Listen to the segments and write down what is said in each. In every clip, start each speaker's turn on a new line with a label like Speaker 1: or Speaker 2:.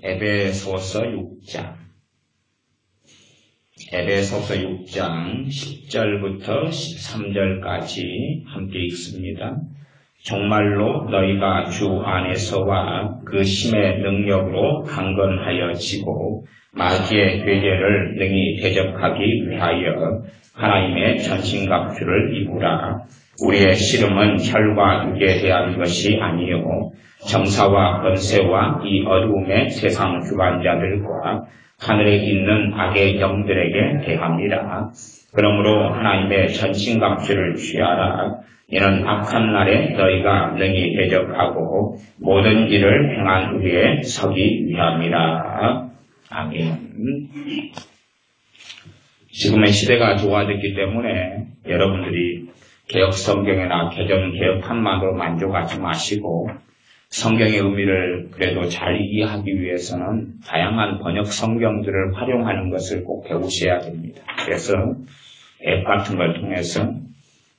Speaker 1: 에베소서 6장 10절부터 13절까지 함께 읽습니다. 정말로 너희가 주 안에서와 그 힘의 능력으로 강건하여지고 마귀의 괴계를 능히 대적하기 위하여 하나님의 전신갑주를 입으라. 우리의 씨름은 혈과 육에 대한 것이 아니요 정사와 권세와 이 어두움의 세상 주관자들과 하늘에 있는 악의 영들에게 대합니다. 그러므로 하나님의 전신갑주를 취하라. 이는 악한 날에 너희가 능히 대적하고 모든 일을 행한 후에 서기 위함이라. 아멘. 지금의 시대가 좋아졌기 때문에 여러분들이 개혁 성경이나 개정 개혁판만으로 만족하지 마시고 성경의 의미를 그래도 잘 이해하기 위해서는 다양한 번역 성경들을 활용하는 것을 꼭 배우셔야 됩니다. 그래서 앱 같은 걸 통해서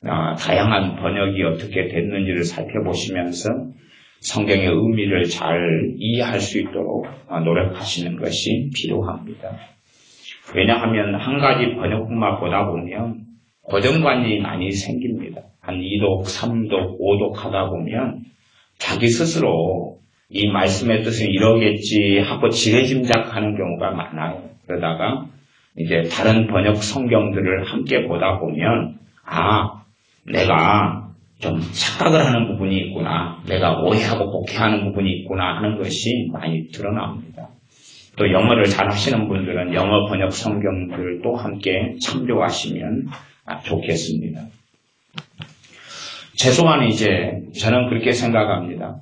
Speaker 1: 다양한 번역이 어떻게 됐는지를 살펴보시면서 성경의 의미를 잘 이해할 수 있도록 노력하시는 것이 필요합니다. 왜냐하면 한 가지 번역본만 보다 보면 고정관념이 많이 생깁니다. 한 2독, 3독, 5독 하다 보면 자기 스스로 이 말씀의 뜻은 이러겠지 하고 지레짐작하는 경우가 많아요. 그러다가 이제 다른 번역 성경들을 함께 보다 보면 내가 좀 착각을 하는 부분이 있구나, 내가 오해하고 복해하는 부분이 있구나 하는 것이 많이 드러납니다. 또 영어를 잘 하시는 분들은 영어 번역 성경들도 함께 참조하시면 좋겠습니다. 최소한 이제 저는 그렇게 생각합니다.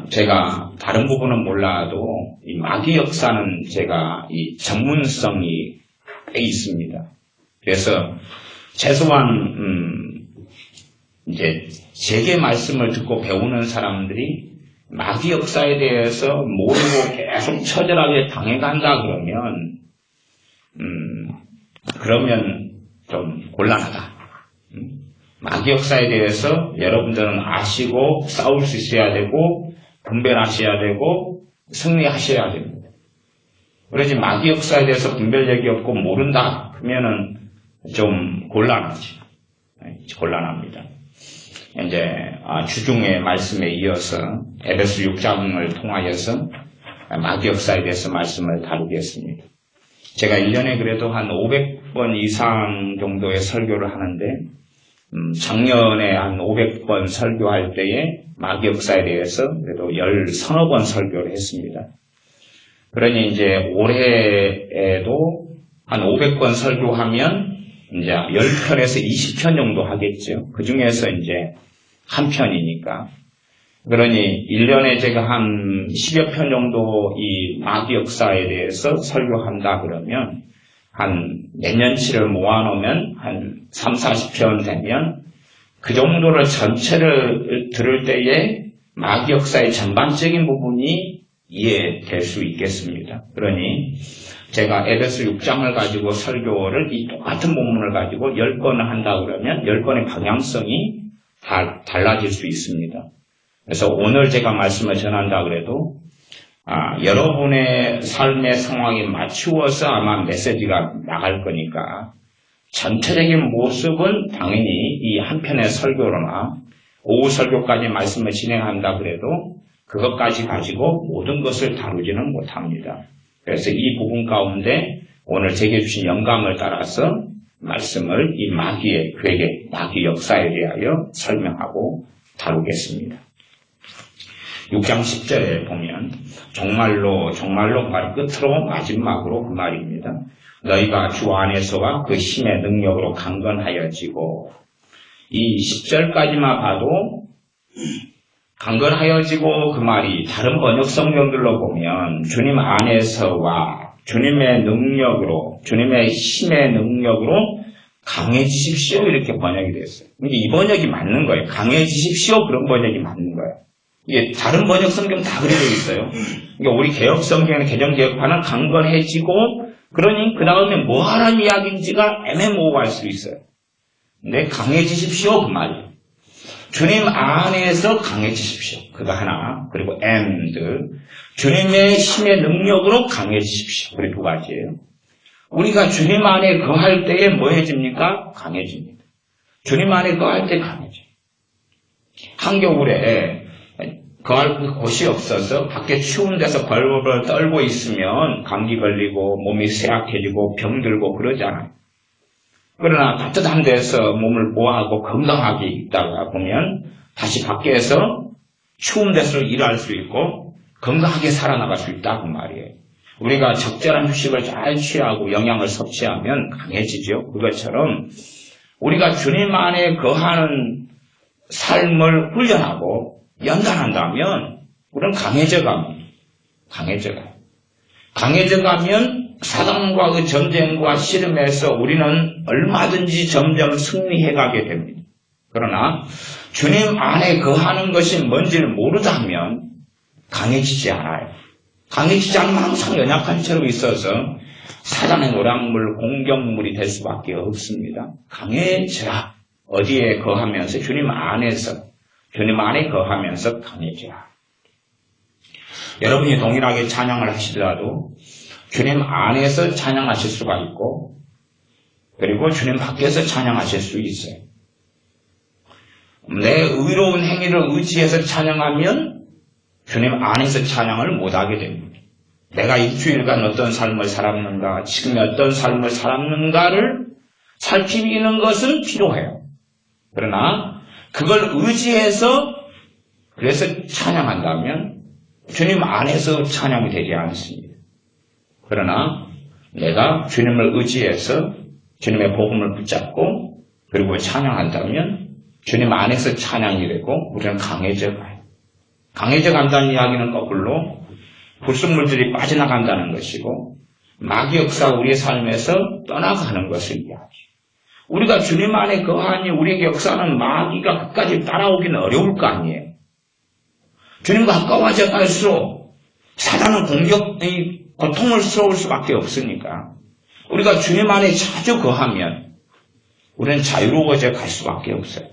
Speaker 1: 제가 다른 부분은 몰라도 이 마귀 역사는 제가 이 전문성이 꽤 있습니다. 그래서 최소한 이제 제게 말씀을 듣고 배우는 사람들이 마귀 역사에 대해서 모르고 계속 처절하게 당해간다 그러면 좀 곤란하다. 마귀 역사에 대해서 여러분들은 아시고 싸울 수 있어야 되고 분별하셔야 되고 승리하셔야 됩니다. 그러지 마귀 역사에 대해서 분별력이 없고 모른다 그러면은 좀 곤란합니다. 이제 주중의 말씀에 이어서 에베소 6장을 통하여서 마귀 역사에 대해서 말씀을 다루겠습니다. 제가 1년에 그래도 한 500번 이상 정도의 설교를 하는데 작년에 한 500번 설교할 때에 마귀 역사에 대해서 그래도 10서너 번 설교를 했습니다. 그러니 이제 올해에도 한 500번 설교하면 이제 10편에서 20편 정도 하겠죠. 그 중에서 이제 한 편이니까. 그러니 1년에 제가 한 10여 편 정도 이 마귀 역사에 대해서 설교한다 그러면 한 몇 년치를 모아놓으면 한 3, 40편 되면 그 정도를 전체를 들을 때에 마귀 역사의 전반적인 부분이 이해될 수 있겠습니다. 그러니 제가 에베소 6장을 가지고 설교를 이 똑같은 본문을 가지고 10건을 한다 그러면 10건의 방향성이 다 달라질 수 있습니다. 그래서 오늘 제가 말씀을 전한다 그래도 여러분의 삶의 상황에 맞추어서 아마 메시지가 나갈 거니까 전체적인 모습은 당연히 이 한 편의 설교로나 오후 설교까지 말씀을 진행한다 그래도 그것까지 가지고 모든 것을 다루지는 못합니다. 그래서 이 부분 가운데 오늘 제게 주신 영감을 따라서 말씀을 이 마귀의 괴계, 마귀 역사에 대하여 설명하고 다루겠습니다. 6장 10절에 보면 정말로 그 말이 끝으로 마지막으로 그 말입니다. 너희가 주 안에서와 그 힘의 능력으로 강건하여지고 이 10절까지만 봐도 강건하여지고 그 말이 다른 번역 성경들로 보면 주님 안에서와 주님의 능력으로 주님의 힘의 능력으로 강해지십시오 이렇게 번역이 됐어요. 이 번역이 맞는 거예요. 강해지십시오 그런 번역이 맞는 거예요. 이게 다른 번역 성경 다 그려져 있어요. 그러니까 우리 개혁 성경의 개정 개혁판은 강건해지고 그러니 그 다음에 뭐 하라는 이야기인지가 애매모호할 수 있어요. 근데 강해지십시오 그 말이에요. 주님 안에서 강해지십시오. 그거 하나. 그리고 and 주님의 힘의 능력으로 강해지십시오. 그리고 두 가지예요. 우리가 주님 안에 거할 때에 뭐 해집니까? 강해집니다. 주님 안에 거할 때 강해져요. 한겨울에 거할 곳이 없어서 밖에 추운 데서 벌벌 떨고 있으면 감기 걸리고 몸이 쇠약해지고 병들고 그러잖아요. 그러나 따뜻한 데서 몸을 보호하고 건강하게 있다가 보면 다시 밖에서 추운 데서 일할 수 있고 건강하게 살아나갈 수 있다고 말이에요. 우리가 적절한 휴식을 잘 취하고 영양을 섭취하면 강해지죠. 그것처럼 우리가 주님 안에 거하는 삶을 훈련하고 연단한다면 우리는 강해져 갑니다. 강해져 가면 사단과 그 전쟁과 씨름에서 우리는 얼마든지 점점 승리해가게 됩니다. 그러나 주님 안에 거하는 것이 뭔지를 모르다면 강해지지 않아요. 강해지지 않으면 항상 연약한 채로 있어서 사단의 노략물, 공격물이 될 수밖에 없습니다. 강해져라. 어디에 거하면서? 주님 안에서. 주님 안에 거하면서 강해져라. 여러분이 동일하게 찬양을 하시더라도 주님 안에서 찬양하실 수가 있고 그리고 주님 밖에서 찬양하실 수 있어요. 내 의로운 행위를 의지해서 찬양하면 주님 안에서 찬양을 못하게 됩니다. 내가 일주일간 어떤 삶을 살았는가, 지금 어떤 삶을 살았는가를 살피는 것은 필요해요. 그러나 그걸 의지해서 그래서 찬양한다면 주님 안에서 찬양이 되지 않습니다. 그러나 내가 주님을 의지해서 주님의 복음을 붙잡고 그리고 찬양한다면 주님 안에서 찬양이 되고 우리는 강해져 가요. 강해져 간다는 이야기는 거꾸로 불순물들이 빠져나간다는 것이고 마귀 역사가 우리의 삶에서 떠나가는 것을 이야기해요. 우리가 주님 안에 거하니 우리의 역사는 마귀가 끝까지 따라오기는 어려울 거 아니에요. 주님과 가까워져 갈수록 사단은 고통을 스러울 수밖에 없으니까 우리가 주님 안에 자주 거하면 우리는 자유로워져 갈 수밖에 없어요.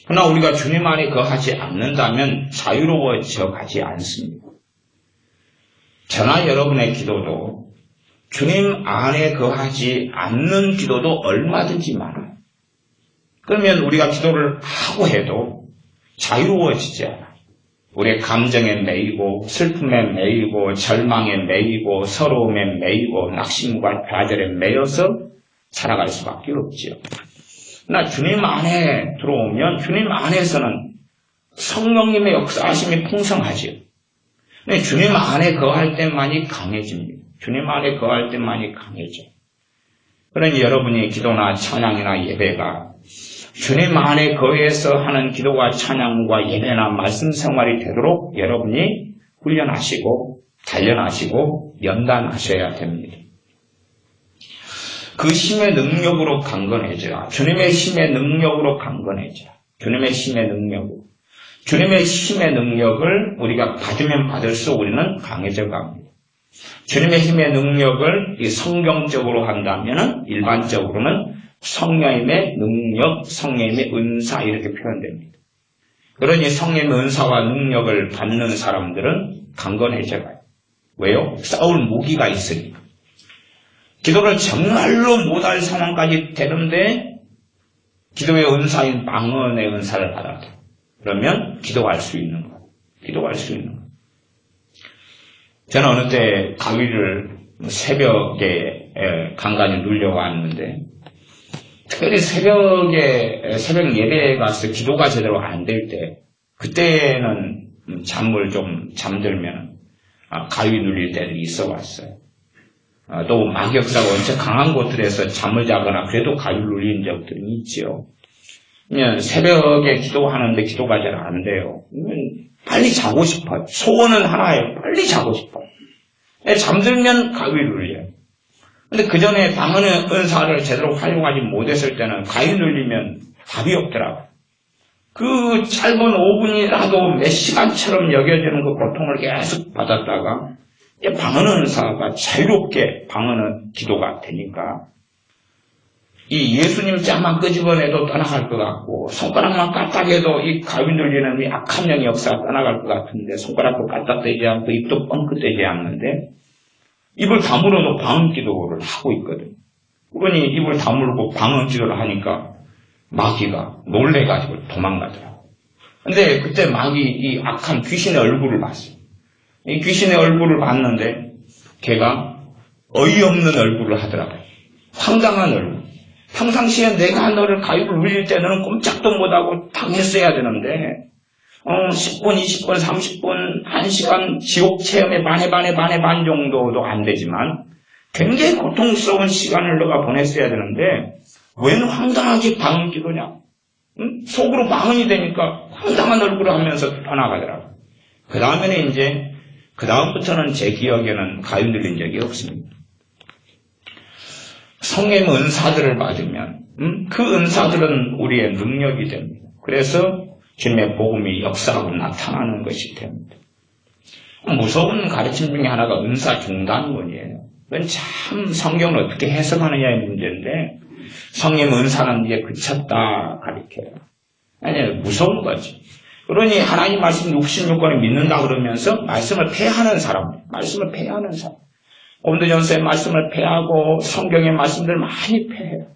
Speaker 1: 그러나 우리가 주님 안에 거하지 않는다면 자유로워져 가지 않습니다. 저나 여러분의 기도도 주님 안에 거하지 않는 기도도 얼마든지 많아요. 그러면 우리가 기도를 하고 해도 자유로워지지 않아요. 우리의 감정에 매이고 슬픔에 매이고 절망에 매이고 서러움에 매이고 낙심과 좌절에 매여서 살아갈 수밖에 없지요. 그러나 주님 안에 들어오면 주님 안에서는 성령님의 역사하심이 풍성하지요. 주님 안에 거할 때만이 강해집니다. 주님 안에 거할 때만이 강해져. 그러니 여러분이 기도나 찬양이나 예배가 주님 안에 거해서 하는 기도와 찬양과 예배나 말씀 생활이 되도록 여러분이 훈련하시고 단련하시고 연단하셔야 됩니다. 그 힘의 능력으로 강건해져라. 주님의 힘의 능력으로 강건해져라. 주님의 힘의 능력으로. 주님의 힘의 능력을 우리가 받으면 받을수록 우리는 강해져 갑니다. 주님의 힘의 능력을 성경적으로 한다면 일반적으로는 성령님의 능력, 성령님의 은사 이렇게 표현됩니다. 그러니 성령님의 은사와 능력을 받는 사람들은 강건해져 가요. 왜요? 싸울 무기가 있으니까. 기도를 정말로 못할 상황까지 되는데 기도의 은사인 방언의 은사를 받아도 그러면 기도할 수 있는 거예요. 기도할 수 있는 거예요. 저는 어느 때 가위를 새벽에 간간히 눌려왔는데 특별히 새벽 예배에 가서 기도가 제대로 안 될 때 그때는 잠을 좀 잠들면 가위 눌릴 때도 있어 왔어요. 또 마귀 역사가 원체 강한 곳들에서 잠을 자거나 그래도 가위 눌린 적들이 있지요. 그러면 새벽에 기도하는데 기도가 잘 안 돼요. 빨리 자고 싶어요. 소원은 하나예요. 빨리 자고 싶어요. 잠들면 가위 눌려요. 근데 그 전에 방언의 은사를 제대로 활용하지 못했을 때는 가위 눌리면 답이 없더라고요. 그 짧은 5분이라도 몇 시간처럼 여겨지는 그 고통을 계속 받았다가 방언의 은사가 자유롭게 방언의 기도가 되니까 이 예수님 짝만 끄집어내도 떠나갈 것 같고, 손가락만 까딱해도 이 가위 눌리는 이 악한 영의 역사가 떠나갈 것 같은데, 손가락도 까딱대지 않고 입도 뻥끗대지 않는데, 입을 다물어도 방언 기도를 하고 있거든. 그러니 입을 다물고 방언 기도를 하니까 마귀가 놀래가지고 도망가더라고. 근데 그때 마귀 이 악한 귀신의 얼굴을 봤어요. 이 귀신의 얼굴을 봤는데 걔가 어이없는 얼굴을 하더라고요. 황당한 얼굴. 평상시에 내가 너를 가위를 눌릴 때 너는 꼼짝도 못하고 당했어야 되는데 10분, 20분, 30분, 1시간 지옥 체험의 반의 반 정도도 안 되지만 굉장히 고통스러운 시간을 너가 보냈어야 되는데 웬 황당하게 방언 기도냐? 속으로 방언이 되니까 황당한 얼굴을 하면서 떠나가더라고요. 그 다음부터는 제 기억에는 가위 눌린 적이 없습니다. 성령 은사들을 받으면 그 은사들은 우리의 능력이 됩니다. 그래서 주님의 복음이 역사하고 나타나는 것이 됩니다. 무서운 가르침 중에 하나가 은사 중단론이에요. 그건 참 성경을 어떻게 해석하느냐의 문제인데 성령 은사는 이제 그쳤다 가르쳐요. 아니 무서운 거지. 그러니 하나님 말씀 66권을 믿는다 그러면서 말씀을 폐하는 사람. 고린도전서의 말씀을 폐하고 성경의 말씀들을 많이 폐해요.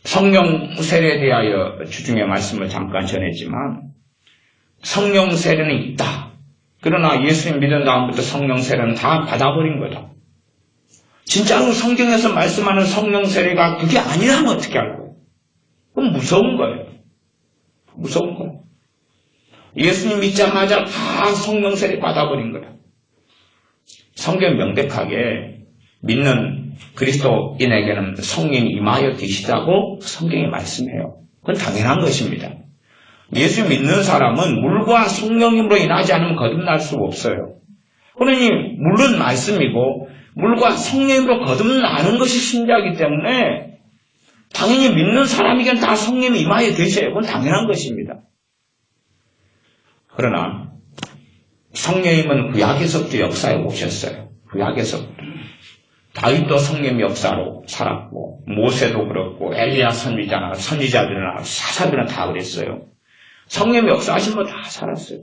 Speaker 1: 성령 세례에 대하여 주중의 말씀을 잠깐 전했지만 성령 세례는 있다. 그러나 예수님 믿은 다음부터 성령 세례는 다 받아버린 거다. 진짜로 성경에서 말씀하는 성령 세례가 그게 아니라면 어떻게 할 거예요? 그건 무서운 거예요. 예수님 믿자마자 다 성령 세례 받아버린 거다. 성경 명백하게 믿는 그리스도인에게는 성령이 임하여 계시다고 성경이 말씀해요. 그건 당연한 것입니다. 예수 믿는 사람은 물과 성령님으로 인하지 않으면 거듭날 수가 없어요. 그러니 물은 말씀이고 물과 성령으로 거듭나는 것이 신자이기 때문에 당연히 믿는 사람에게는 다 성령이 임하여 계셔요. 그건 당연한 것입니다. 그러나 성령님은 구약에서부터 역사에 오셨어요. 구약에서부터. 다윗도 성령의 역사로 살았고 모세도 그렇고 엘리야 선지자들이나 사사들은 다 그랬어요. 성령의 역사하신 거 다 살았어요.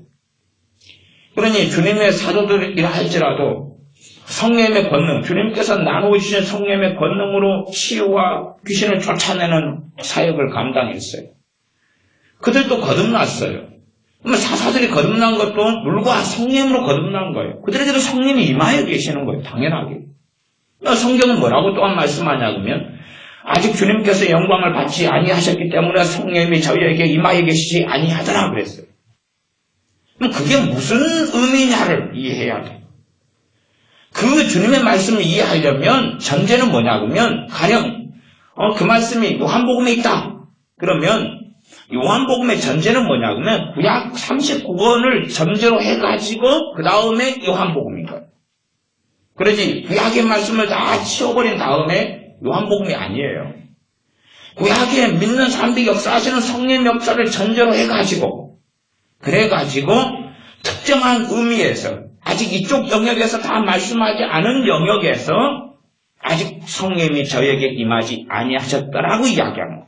Speaker 1: 그러니 주님의 사도들이라 할지라도 성령의 권능, 주님께서 나누어주신 성령의 권능으로 치유와 귀신을 쫓아내는 사역을 감당했어요. 그들도 거듭났어요. 그러면 사사들이 거듭난 것도 물과 성령으로 거듭난 거예요. 그들에게도 성령이 임하여 계시는 거예요. 당연하게. 성경은 뭐라고 또한 말씀하냐 그러면 아직 주님께서 영광을 받지 아니하셨기 때문에 성령이 저희에게 임하여 계시지 아니하더라 그랬어요. 그럼 그게 무슨 의미냐를 이해해야 돼요. 그 주님의 말씀을 이해하려면 전제는 뭐냐 그러면 가령 그 말씀이 요한복음에 있다. 그러면 요한복음의 전제는 뭐냐 그러면 구약 39권을 전제로 해가지고 그 다음에 요한복음인 거예요. 그러지 구약의 말씀을 다 치워버린 다음에 요한복음이 아니에요. 구약에 믿는 사람들이 역사하시는 성령 역사를 전제로 해가지고 그래가지고 특정한 의미에서 아직 이쪽 영역에서 다 말씀하지 않은 영역에서 아직 성령이 저에게 임하지 아니하셨더라고 이야기하는 거예요.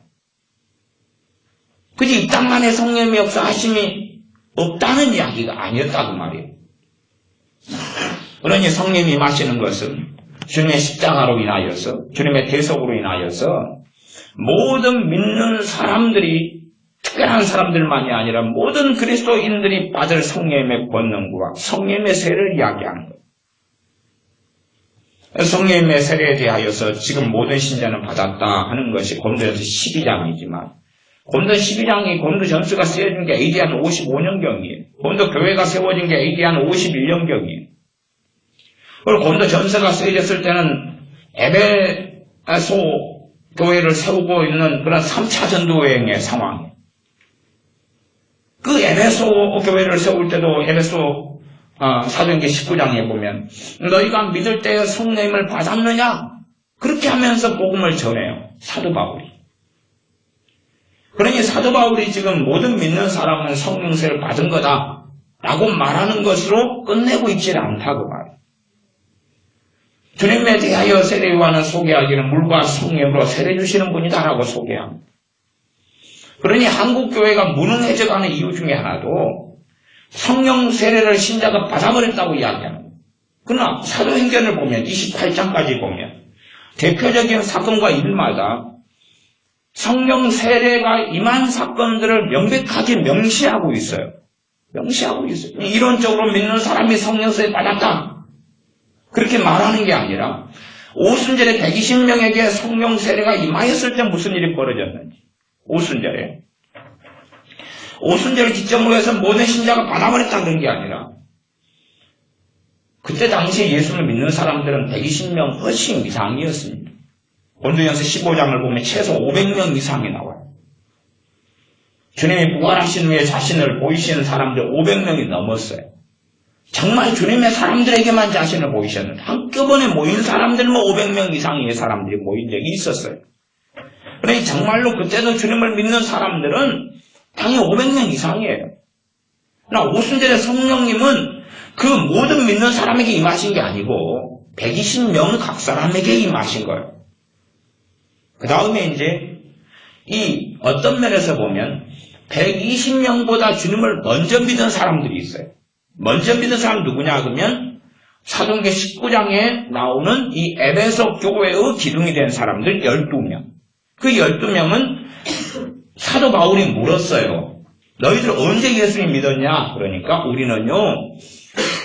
Speaker 1: 그지 이 땅만의 성령의 역사하심이 없다는 이야기가 아니었다고 말이에요. 그러니 성령이 임하시는 것은 주님의 십자가로 인하여서 주님의 대속으로 인하여서 모든 믿는 사람들이 특별한 사람들만이 아니라 모든 그리스도인들이 받을 성령의 권능과 성령의 세례를 이야기하는 거예요. 성령의 세례에 대하여서 지금 모든 신자는 받았다 하는 것이 고린도전서 12장이지만 고린도 12장이 고린도 전서가 쓰여진 게 AD 한 55년경이에요. 고린도 교회가 세워진 게 AD 한 51년경이에요. 그리고 고린도 전서가 쓰여졌을 때는 에베소 교회를 세우고 있는 그런 3차 전도여행의 상황이에요. 그 에베소 교회를 세울 때도 에베소 사도행전 19장에 보면 너희가 믿을 때에 성령님을 받았느냐? 그렇게 하면서 복음을 전해요. 사도 바울이. 그러니 사도 바울이 지금 모든 믿는 사람은 성령세를 받은 거다 라고 말하는 것으로 끝내고 있지는 않다고 말해요. 주님에 대하여 세례 요한은 소개하기는 물과 성령으로 세례 주시는 분이다라고 소개합니다. 그러니 한국교회가 무능해져가는 이유 중에 하나도 성령 세례를 신자가 받아버렸다고 이야기합니다. 그러나 사도행전을 보면 28장까지 보면 대표적인 사건과 일마다 성령 세례가 임한 사건들을 명백하게 명시하고 있어요. 명시하고 있어요. 이론적으로 믿는 사람이 성령 세례 받았다. 그렇게 말하는 게 아니라 오순절에 120명에게 성령 세례가 임하였을 때 무슨 일이 벌어졌는지. 오순절을 기점으로 해서 모든 신자가 받아버렸다는 게 아니라 그때 당시에 예수를 믿는 사람들은 120명 훨씬 이상이었습니다. 고린도전서 15장을 보면 최소 500명 이상이 나와요. 주님이 부활하신 후에 자신을 보이시는 사람들 500명이 넘었어요. 정말 주님의 사람들에게만 자신을 보이셨는데 한꺼번에 모인 사람들은 500명 이상의 사람들이 모인 적이 있었어요. 그러니 정말로 그때도 주님을 믿는 사람들은 당연히 500명 이상이에요. 그러나 오순절에 성령님은 그 모든 믿는 사람에게 임하신 게 아니고 120명 각 사람에게 임하신 거예요. 그 다음에 이제 이 어떤 면에서 보면 120명보다 주님을 먼저 믿은 사람들이 있어요. 먼저 믿은 사람 누구냐 그러면 사도행전 19장에 나오는 이 에베소 교회의 기둥이 된 사람들 12명. 그 12명은 사도 바울이 물었어요. 너희들 언제 예수님 믿었냐? 그러니까 우리는요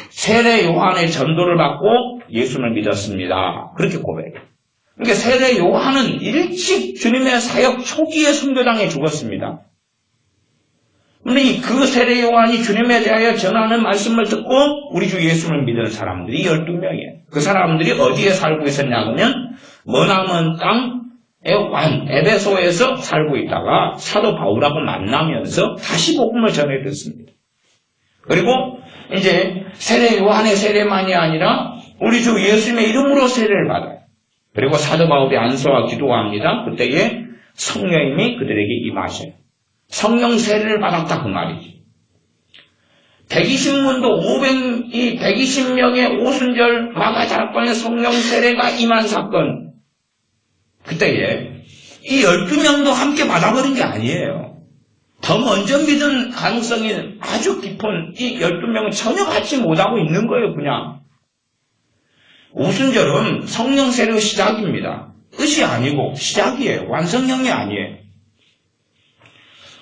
Speaker 1: 세례 요한의 전도를 받고 예수를 믿었습니다. 그렇게 고백해요. 그러니까 세례 요한은 일찍 주님의 사역 초기에 순교당해 죽었습니다. 그런데 그 세례 요한이 주님에 대하여 전하는 말씀을 듣고 우리 주 예수를 믿은 사람들이 12명이에요. 그 사람들이 어디에 살고 있었냐 하면 머나먼 땅의 왕 에베소에서 살고 있다가 사도 바울하고 만나면서 다시 복음을 전해 듣습니다. 그리고 이제 세례 요한의 세례만이 아니라 우리 주 예수님의 이름으로 세례를 받아요. 그리고 사도 바울이 안수와 기도합니다. 그때에 성령님이 그들에게 임하셔요. 성령 세례를 받았다 그 말이지. 120문도 이 120명의 오순절 마가다락방의 성령 세례가 임한 사건. 그때에 이 12명도 함께 받아버린 게 아니에요. 더 먼저 믿은 가능성이 아주 깊은 이 12명은 전혀 받지 못하고 있는 거예요, 그냥. 오순절은 성령 세례의 시작입니다. 끝이 아니고 시작이에요. 완성형이 아니에요.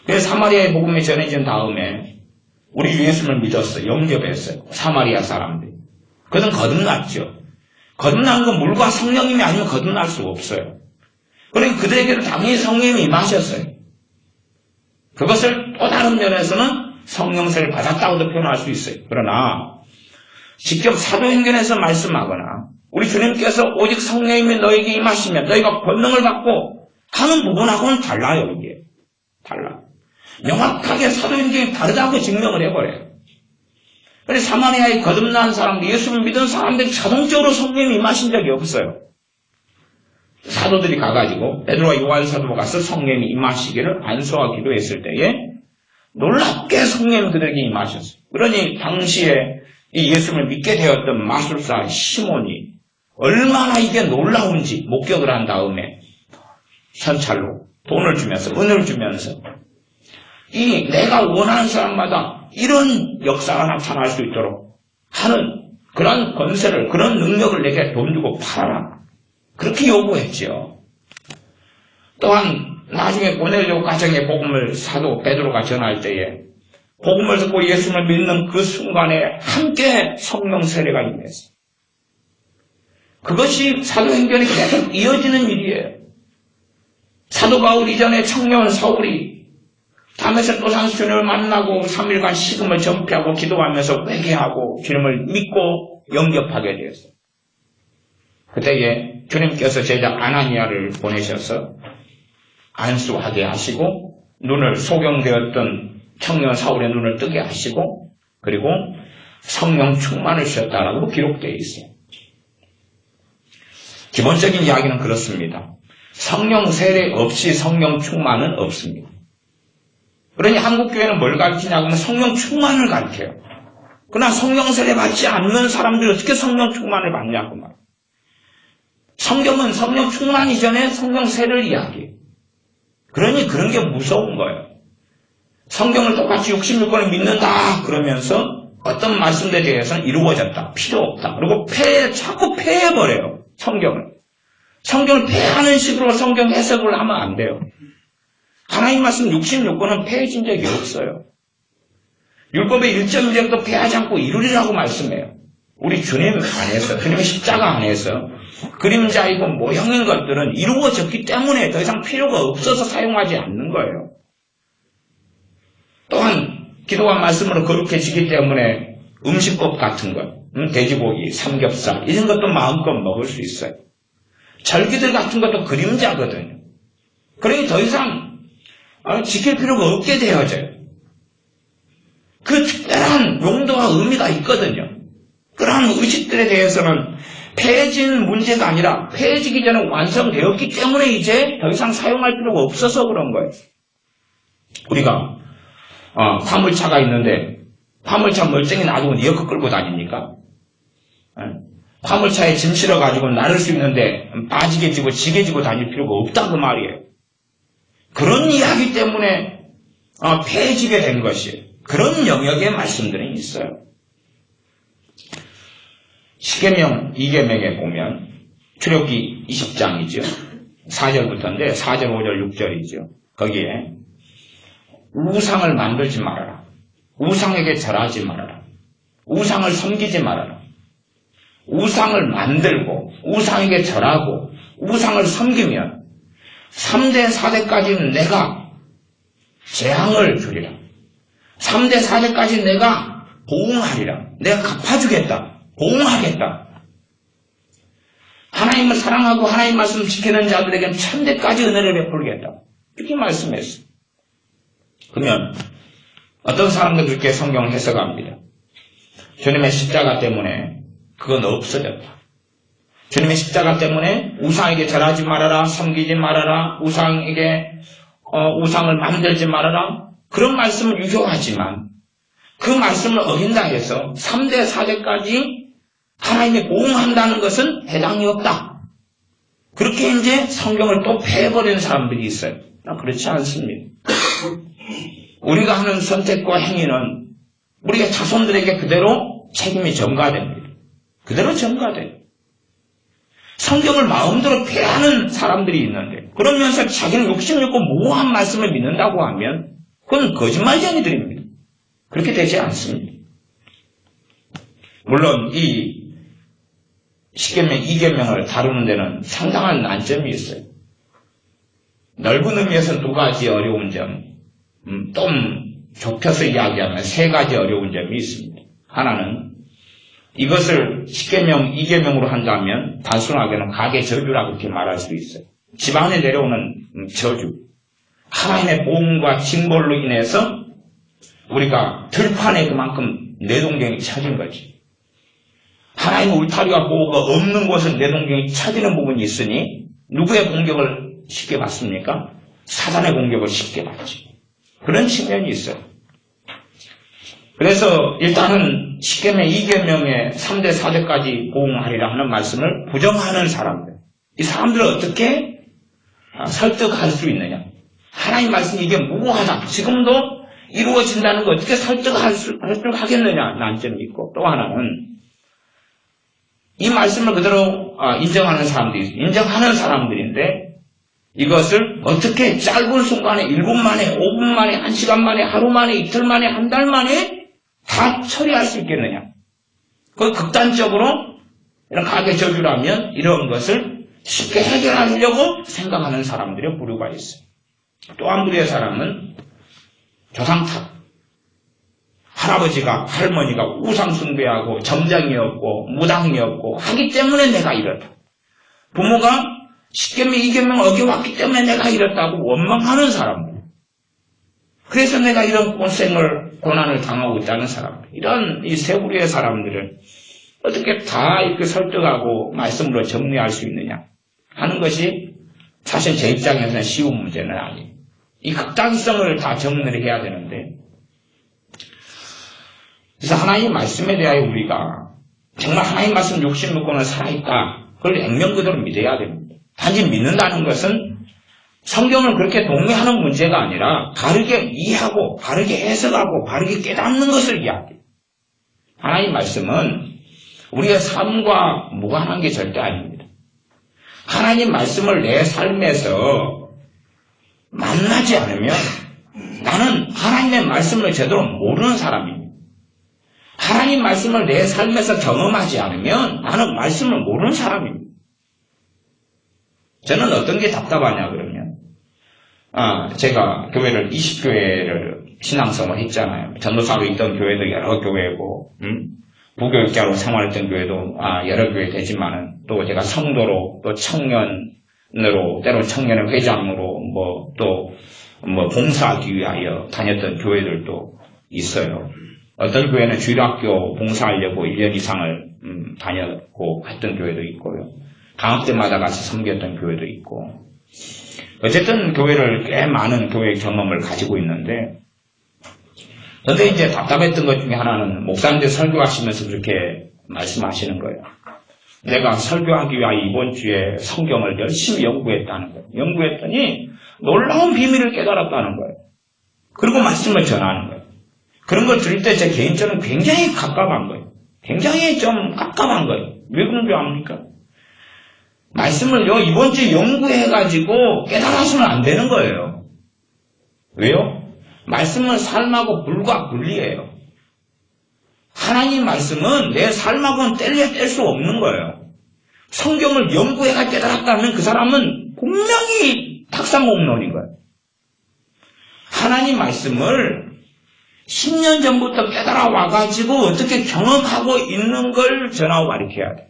Speaker 1: 그래서 사마리아의 복음이 전해진 다음에 우리 예수를 믿었어요. 영접했어요. 사마리아 사람들이. 그들은 거듭났죠. 거듭난 건 물과 성령님이 아니면 거듭날 수가 없어요. 그러니까 그들에게는 당연히 성령님이 임하셨어요. 그것을 또 다른 면에서는 성령세를 받았다고도 표현할 수 있어요. 그러나 직접 사도행전에서 말씀하거나 우리 주님께서 오직 성령님이 너에게 임하시면 너희가 권능을 받고 하는 부분하고는 달라요. 이게 달라요. 명확하게 사도행전이 다르다고 증명을 해버려요. 그래서 사마리아에 거듭난 사람들, 예수를 믿은 사람들이 자동적으로 성령님이 임하신 적이 없어요. 사도들이 가가지고 베드로와 요한 사도가 가서 성령님이 임하시기를 안수와 기도했을 때에 놀랍게 성령님이 그들에게 임하셨어요. 그러니 당시에 이 예수를 믿게 되었던 마술사 시몬이 얼마나 이게 놀라운지 목격을 한 다음에 현찰로 돈을 주면서 은을 주면서 이 내가 원하는 사람마다 이런 역사가 나타날 수 있도록 하는 그런 권세를, 그런 능력을 내게 돈 주고 팔아라. 그렇게 요구했지요. 또한 나중에 고넬료 가정의 복음을 사도 베드로가 전할 때에 복음을 듣고 예수를 믿는 그 순간에 함께 성령 세례가 임했어요. 그것이 사도행전이 계속 이어지는 일이에요. 사도 바울 이전에 청년 사울이 담에서 또다시 주님을 만나고 3일간 식음을 전폐하고 기도하면서 회개하고 주님을 믿고 영접하게 되었어요. 그때에 주님께서 제자 아나니아를 보내셔서 안수하게 하시고 눈을 소경되었던 청년 사울의 눈을 뜨게 하시고 그리고 성령 충만을 주셨다라고 기록되어 있어요. 기본적인 이야기는 그렇습니다. 성령 세례 없이 성령 충만은 없습니다. 그러니 한국교회는 뭘 가르치냐고 하면 성령 충만을 가르쳐요. 그러나 성령 세례 받지 않는 사람들이 어떻게 성령 충만을 받냐고 말이에요. 성경은 성령 충만 이전에 성령세를 이야기해요. 그러니 그런 게 무서운 거예요. 성경을 똑같이 66권을 믿는다 그러면서 어떤 말씀들에 대해서는 이루어졌다, 필요 없다. 그리고 자꾸 폐해버려요. 성경을. 성경을 폐하는 식으로 성경 해석을 하면 안 돼요. 하나님 말씀 66권은 폐해진 적이 없어요. 율법의 1.1절도 폐하지 않고 이루리라고 말씀해요. 우리 주님 안에서, 주님의 십자가 안에서 그림자이고 모형인 것들은 이루어졌기 때문에 더 이상 필요가 없어서 사용하지 않는 거예요. 또한 기도와 말씀으로 거룩해지기 때문에 음식법 같은 것, 돼지고기, 삼겹살 이런 것도 마음껏 먹을 수 있어요. 절기들 같은 것도 그림자거든요. 그러니 더 이상 지킬 필요가 없게 되어져요. 그 특별한 용도와 의미가 있거든요. 그러한 의식들에 대해서는 폐해진 문제가 아니라 폐해지기 전에 완성되었기 때문에 이제 더 이상 사용할 필요가 없어서 그런 거예요. 우리가 화물차가 있는데 화물차 멀쩡히 놔두고 리어커 끌고 다닙니까? 화물차에 짐 실어가지고 나를 수 있는데 빠지게 지고 지게 지고 다닐 필요가 없다 그 말이에요. 그런 이야기 때문에 폐해지게 된 것이에요. 그런 영역의 말씀들이 있어요. 십계명 2계명에 보면 출애굽기 20장이죠. 4절부터인데 4절, 5절, 6절이죠. 거기에 우상을 만들지 말아라. 우상에게 절하지 말아라. 우상을 섬기지 말아라. 우상을 만들고 우상에게 절하고 우상을 섬기면 3대, 4대까지는 내가 재앙을 주리라. 3대, 4대까지 내가 보응하리라. 내가 갚아주겠다. 보응하겠다. 하나님을 사랑하고 하나님 말씀 지키는 자들에게는 1000대까지 은혜를 베풀겠다. 이렇게 말씀했어요. 그러면 어떤 사람들 그렇게 성경을 해석합니다. 주님의 십자가 때문에 그건 없어졌다. 주님의 십자가 때문에 우상에게 절하지 말아라, 섬기지 말아라, 우상을 만들지 말아라. 그런 말씀은 유효하지만 그 말씀을 어긴다 해서 3대, 4대까지 하나님이 보응한다는 것은 해당이 없다. 그렇게 이제 성경을 또 폐해버리는 사람들이 있어요. 그렇지 않습니다. 우리가 하는 선택과 행위는 우리의 자손들에게 그대로 책임이 전가됩니다. 그대로 전가돼요. 성경을 마음대로 폐하는 사람들이 있는데 그러면서 자기는 욕심 있고 모호한 말씀을 믿는다고 하면 그건 거짓말쟁이들입니다. 그렇게 되지 않습니다. 물론 이 십계명, 2계명을 다루는 데는 상당한 난점이 있어요. 넓은 의미에서 두 가지 어려운 점, 좀 좁혀서 이야기하면 세 가지 어려운 점이 있습니다. 하나는 이것을 십계명, 2계명으로 한다면 단순하게는 가계 저주라고 이렇게 말할 수 있어요. 집안에 내려오는 저주, 하나님의 보응과 징벌로 인해서 우리가 들판에 그만큼 내동경이 쳐진 거지. 하나님의 울타리와 보호가 없는 곳은 내동경이 쳐지는 부분이 있으니 누구의 공격을 쉽게 받습니까? 사단의 공격을 쉽게 받지. 그런 측면이 있어요. 그래서 일단은 십계명, 2계명의 3대, 4대까지 보응하리라 하는 말씀을 부정하는 사람들. 이 사람들을 어떻게 설득할 수 있느냐? 하나님 말씀이 이게 무고하다. 지금도 이루어진다는 거 어떻게 설득하겠느냐? 난점이 있고 또 하나는 이 말씀을 그대로 인정하는 사람들이 있어요. 인정하는 사람들인데 이것을 어떻게 짧은 순간에 1분 만에, 5분 만에, 1시간 만에, 하루 만에, 이틀 만에, 한 달 만에 다 처리할 수 있겠느냐. 그 극단적으로 이런 가계 저주라면 이런 것을 쉽게 해결하려고 생각하는 사람들의 부류가 있어요. 또 한 부류의 사람은 조상탑. 할아버지가, 할머니가 우상숭배하고 점장이었고 무당이었고 하기 때문에 내가 이렇다. 부모가 십계명, 2계명을 어겨왔기 때문에 내가 이렇다고 원망하는 사람들. 그래서 내가 이런 고난을 당하고 있다는 사람들. 이런 이 세 부류의 사람들을 어떻게 다 이렇게 설득하고 말씀으로 정리할 수 있느냐 하는 것이 사실 제 입장에서는 쉬운 문제는 아니에요. 이 극단성을 다 정리를 해야 되는데 그래서 하나님 말씀에 대하여 우리가 정말 하나님 말씀 66권을 살아있다 그걸 액면 그대로 믿어야 됩니다. 단지 믿는다는 것은 성경을 그렇게 동의하는 문제가 아니라 바르게 이해하고 바르게 해석하고 바르게 깨닫는 것을 이야기해요. 하나님 말씀은 우리의 삶과 무관한 게 절대 아닙니다. 하나님 말씀을 내 삶에서 만나지 않으면 나는 하나님의 말씀을 제대로 모르는 사람입니다. 하나님 말씀을 내 삶에서 경험하지 않으면 나는 말씀을 모르는 사람입니다. 저는 어떤 게 답답하냐 그러면 제가 교회를 20교회를 신앙생활 했잖아요. 전도사로 있던 교회도 여러 교회고 부교육자로 생활했던 교회도 여러 교회 되지만은 또 제가 성도로 또 청년으로 때로 청년의 회장으로 또 봉사하기 위하여 다녔던 교회들도 있어요. 어떤 교회는 주일학교 봉사하려고 1년 이상을 다녔고 했던 교회도 있고요. 방학 때마다 가서 섬겼던 교회도 있고. 어쨌든 교회를 꽤 많은 교회 경험을 가지고 있는데, 근데 이제 답답했던 것 중에 하나는 목사님들 설교하시면서 그렇게 말씀하시는 거예요. 내가 설교하기 위하여 이번 주에 성경을 열심히 연구했다는 거예요. 연구했더니 놀라운 비밀을 깨달았다는 거예요. 그리고 말씀을 전하는 거예요. 그런 걸 들을 때 제 개인적으로 굉장히 갑갑한 거예요. 굉장히 좀 깝깝한 거예요. 왜 그런 줄 압니까? 말씀을요, 이번 주에 연구해가지고 깨달아서는 안 되는 거예요. 왜요? 말씀은 삶하고 불과 분리해요. 하나님 말씀은 내 삶하고는 뗄 수 없는 거예요. 성경을 연구해가 깨달았다면 그 사람은 분명히 탁상공론인 거예요. 하나님 말씀을 10년 전부터 깨달아 와가지고 어떻게 경험하고 있는 걸 전하고 가르쳐야 돼.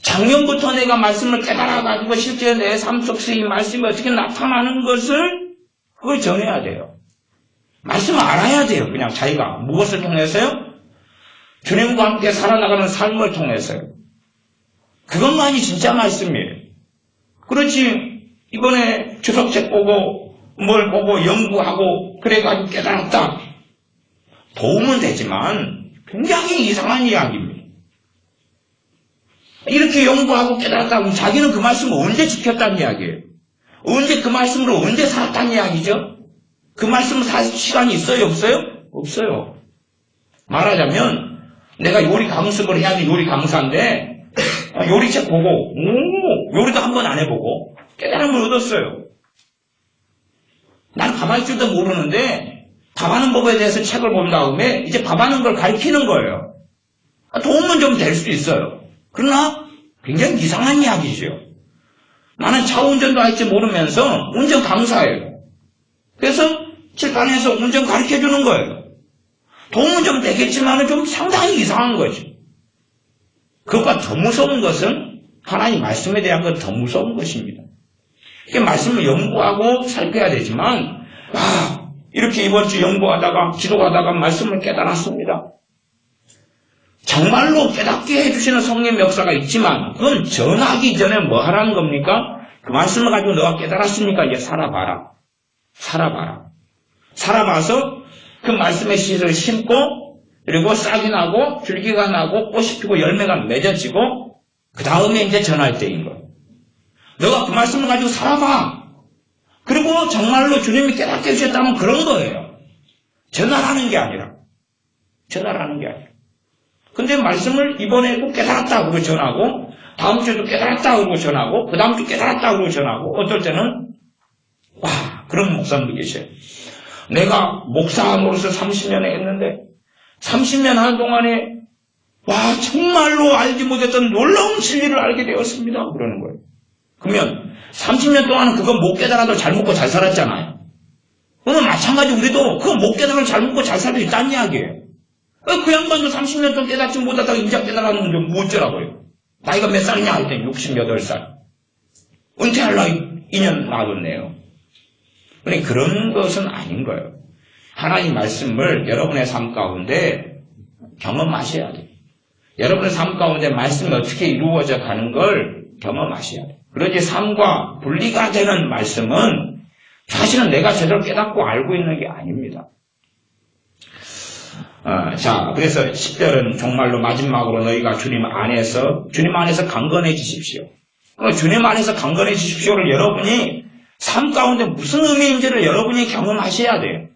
Speaker 1: 작년부터 내가 말씀을 깨달아가지고 실제 내 삶 속에서 이 말씀이 어떻게 나타나는 것을 그걸 전해야 돼요. 말씀을 알아야 돼요. 그냥 자기가 무엇을 통해서요? 주님과 함께 살아나가는 삶을 통해서요. 그것만이 진짜 말씀이에요. 그렇지 이번에 주석책 보고 뭘 보고 연구하고 그래가지고 깨달았다. 도움은 되지만 굉장히 이상한 이야기입니다. 이렇게 연구하고 깨달았다고 자기는 그 말씀을 언제 지켰다는 이야기예요. 언제 그 말씀으로 언제 살았다는 이야기죠. 그 말씀을 살 시간이 있어요? 없어요? 없어요. 말하자면 내가 요리 강습을 해야 하는 요리 강사인데 요리책 보고 요리도 한 번 안 해보고 깨달음을 얻었어요. 난 밥할 줄도 모르는데 밥하는 법에 대해서 책을 본 다음에 이제 밥하는 걸 가르치는 거예요. 도움은 좀 될 수 있어요. 그러나 굉장히 이상한 이야기죠. 나는 차 운전도 할지 모르면서 운전 강사예요. 그래서 칠판에서 운전 가르쳐주는 거예요. 도움은 좀 되겠지만 좀 상당히 이상한 거죠. 그것과 더 무서운 것은 하나님 말씀에 대한 건 더 무서운 것입니다. 이게 말씀을 연구하고 살펴야 되지만 이렇게 이번 주 연구하다가 기도하다가 말씀을 깨달았습니다. 정말로 깨닫게 해주시는 성령의 역사가 있지만 그건 전하기 전에 뭐 하라는 겁니까? 그 말씀을 가지고 너가 깨달았으니까 이제 살아봐라. 살아봐서 그 말씀의 씨를 심고 그리고 싹이 나고 줄기가 나고 꽃이 피고 열매가 맺어지고 그 다음에 이제 전할 때인 거예요. 너가 그 말씀을 가지고 살아봐. 그리고 정말로 주님이 깨닫게 해주셨다면 그런 거예요. 전하라는 게 아니라. 근데 말씀을 이번에 꼭 깨달았다 그러고 전하고 다음 주에도 깨달았다 그러고 전하고 그 다음 주 깨달았다 그러고 전하고 어떨 때는 그런 목사님도 계셔요. 내가 목사 노릇을 30년 했는데 30년 하는 동안에 정말로 알지 못했던 놀라운 진리를 알게 되었습니다. 그러는 거예요. 그러면 30년 동안은 그거 못 깨달아도 잘 먹고 잘 살았잖아요. 오늘 마찬가지 우리도 그거 못 깨달아도 잘 먹고 잘 살고 있다는 이야기예요. 그 양반도 30년 동안 깨닫지 못하다가 인자 깨달았는데 뭐 어쩌라고요. 나이가 몇 살이냐 할 때 68살. 은퇴하려고 2년 놔뒀네요. 그러니까 그런 것은 아닌 거예요. 하나님 말씀을 여러분의 삶 가운데 경험하셔야 돼요. 여러분의 삶 가운데 말씀이 어떻게 이루어져 가는 걸 경험하셔야 돼요. 그러지 삶과 분리가 되는 말씀은 사실은 내가 제대로 깨닫고 알고 있는 게 아닙니다. 자, 그래서 10절은 정말로 마지막으로 너희가 주님 안에서 강건해지십시오. 주님 안에서 강건해지십시오를 여러분이 삶 가운데 무슨 의미인지를 여러분이 경험하셔야 돼요.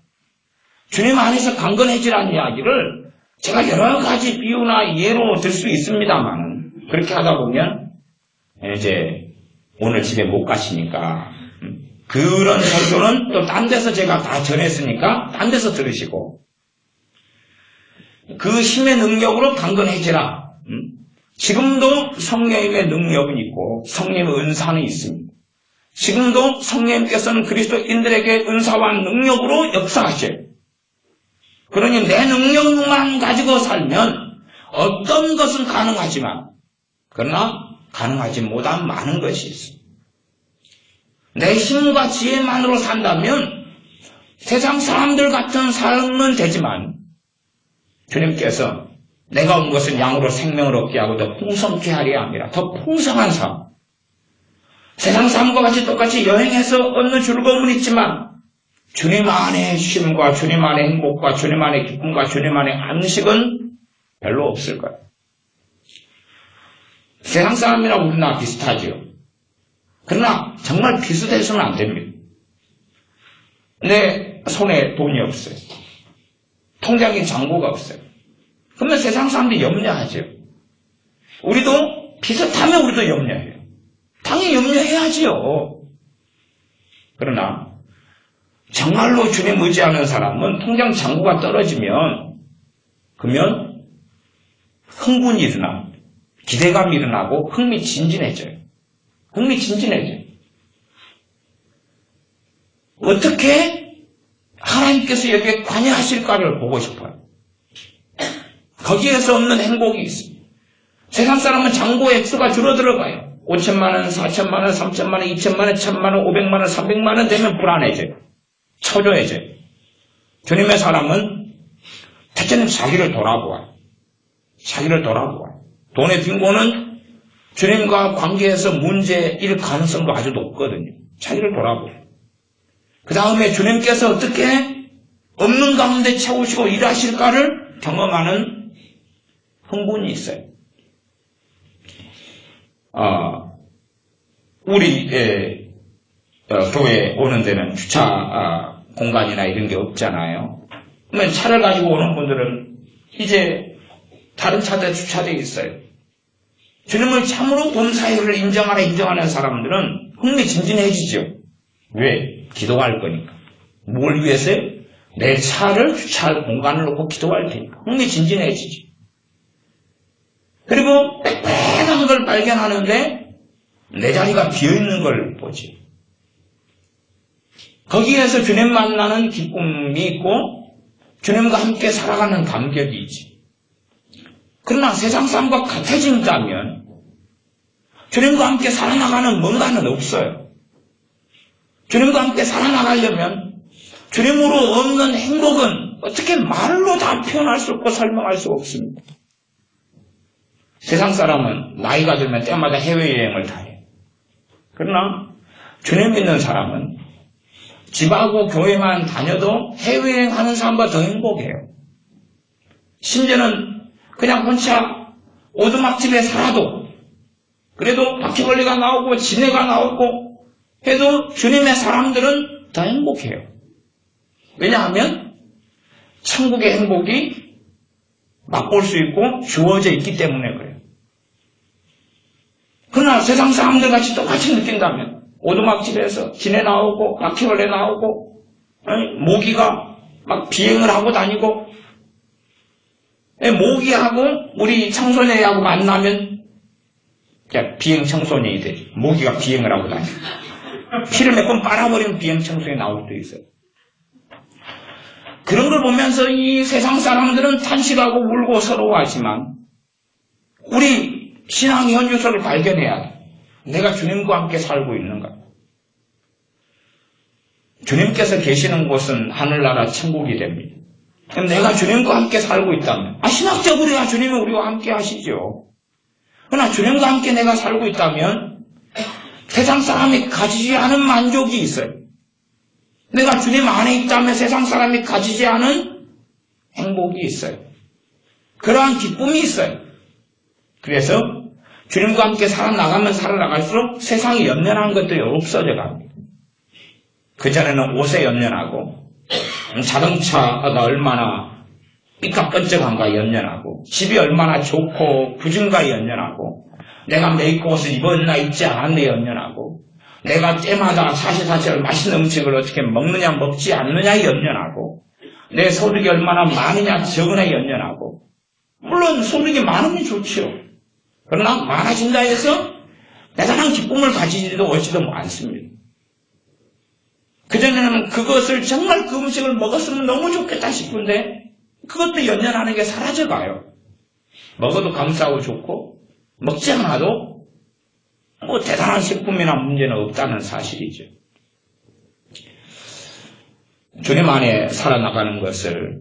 Speaker 1: 주님 안에서 강건해지라는 이야기를 제가 여러 가지 비유나 예로 들 수 있습니다만, 그렇게 하다 보면 이제 오늘 집에 못 가시니까 그런 설교는 또 딴 데서 제가 다 전했으니까 딴 데서 들으시고, 그 힘의 능력으로 강건해지라. 지금도 성령님의 능력은 있고 성령의 은사는 있습니다. 지금도 성령님께서는 그리스도인들에게 은사와 능력으로 역사하셔요. 그러니 내 능력만 가지고 살면 어떤 것은 가능하지만, 그러나 가능하지 못한 많은 것이 있습니다. 내 힘과 지혜만으로 산다면 세상 사람들 같은 삶은 되지만, 주님께서 내가 온 것은 양으로 생명을 얻게 하고 더 풍성케 하려 함이라. 더 풍성한 삶. 세상 삶과 같이 똑같이 여행해서 얻는 즐거움은 있지만 주님 안의 쉼과 주님 안의 행복과 주님 안의 기쁨과 주님 안의 안식은 별로 없을 거예요. 세상 사람이랑 우리나 비슷하지요. 그러나 정말 비슷해서는 안 됩니다. 내 손에 돈이 없어요. 통장에 잔고가 없어요. 그러면 세상 사람들이 염려하죠. 우리도 비슷하면 우리도 염려해요. 당연히 염려해야지요. 그러나 정말로 주님 의지하는 사람은 통장 잔고가 떨어지면 그러면 흥분이 일어나, 기대감이 일어나고 흥미진진해져요. 어떻게 하나님께서 여기에 관여하실까를 보고 싶어요. 거기에서 없는 행복이 있습니다. 세상 사람은 잔고의 액수가 줄어들어가요. 5천만 원, 4천만 원, 3천만 원, 2천만 원, 1천만 원, 500만 원, 300만 원 되면 불안해져요. 초조해져요. 주님의 사람은 첫째는 자기를 돌아보아요. 돈의 빈곤은 주님과 관계에서 문제일 가능성도 아주 높거든요. 자기를 돌아보아요. 그 다음에 주님께서 어떻게 없는 가운데 채우시고 일하실까를 경험하는 흥분이 있어요. 우리 교회 오는 데는 주차 공간이나 이런 게 없잖아요. 그러면 차를 가지고 오는 분들은 이제 다른 차들에 주차되어 있어요. 주님을 참으로 범사이를 인정하는 사람들은 흥미진진해지죠. 왜? 기도할 거니까. 뭘 위해서요? 내 차를 주차할 공간을 놓고 기도할 테니까. 흥미진진해지지. 그리고 빼빼한 걸 발견하는데 내 자리가 비어있는 걸 보지. 거기에서 주님 만나는 기쁨이 있고 주님과 함께 살아가는 감격이 있지. 그러나 세상 사람과 같아진다면 주님과 함께 살아나가는 뭔가는 없어요. 주님과 함께 살아나가려면 주님으로 얻는 행복은 어떻게 말로 다 표현할 수 없고 설명할 수 없습니다. 세상 사람은 나이가 들면 때마다 해외여행을 다 해요. 그러나 주님 믿는 사람은 집하고 교회만 다녀도 해외여행하는 사람보다 더 행복해요. 심지어는 그냥 혼자 오두막집에 살아도 그래도 바퀴벌레가 나오고 지네가 나오고 해도 주님의 사람들은 더 행복해요. 왜냐하면 천국의 행복이 맛볼 수 있고 주어져 있기 때문에 그래요. 그러나 세상 사람들 같이 똑같이 느낀다면 오두막집에서 지네 나오고 바퀴벌레 나오고 모기가 막 비행을 하고 다니고 모기하고 우리 청소년하고 만나면 비행 청소년이 되죠. 모기가 비행을 하고 다니고 피를 몇 번 빨아버리면 비행 청소년이 나올 수도 있어요. 그런 걸 보면서 이 세상 사람들은 탄식하고 울고 서러워하지만 우리 신앙의 현주소를 발견해야 돼. 내가 주님과 함께 살고 있는가? 주님께서 계시는 곳은 하늘나라 천국이 됩니다. 그럼 내가 주님과 함께 살고 있다면 신학적으로야 주님이 우리와 함께 하시죠. 그러나 주님과 함께 내가 살고 있다면 세상 사람이 가지지 않은 만족이 있어요. 내가 주님 안에 있다면 세상 사람이 가지지 않은 행복이 있어요. 그러한 기쁨이 있어요. 그래서 주님과 함께 살아나가면 살아나갈수록 세상에 연연한 것들이 없어져 갑니다. 그전에는 옷에 연연하고 자동차가 얼마나 삐까뻔쩍한가 연연하고 집이 얼마나 좋고 부진가 연연하고 내가 메이크 옷을 입었나 입지 않았나 연연하고 내가 때마다 사시사철 맛있는 음식을 어떻게 먹느냐 먹지 않느냐 연연하고 내 소득이 얼마나 많으냐 적으냐 연연하고 물론 소득이 많으면 좋지요. 그러나 많아진다 해서 대단한 기쁨을 가지지도 오지도 않습니다. 그전에는 그것을 정말 그 음식을 먹었으면 너무 좋겠다 싶은데 그것도 연연하는 게 사라져가요. 먹어도 감사하고 좋고 먹지 않아도 뭐 대단한 식품이나 문제는 없다는 사실이죠. 주님 안에 살아나가는 것을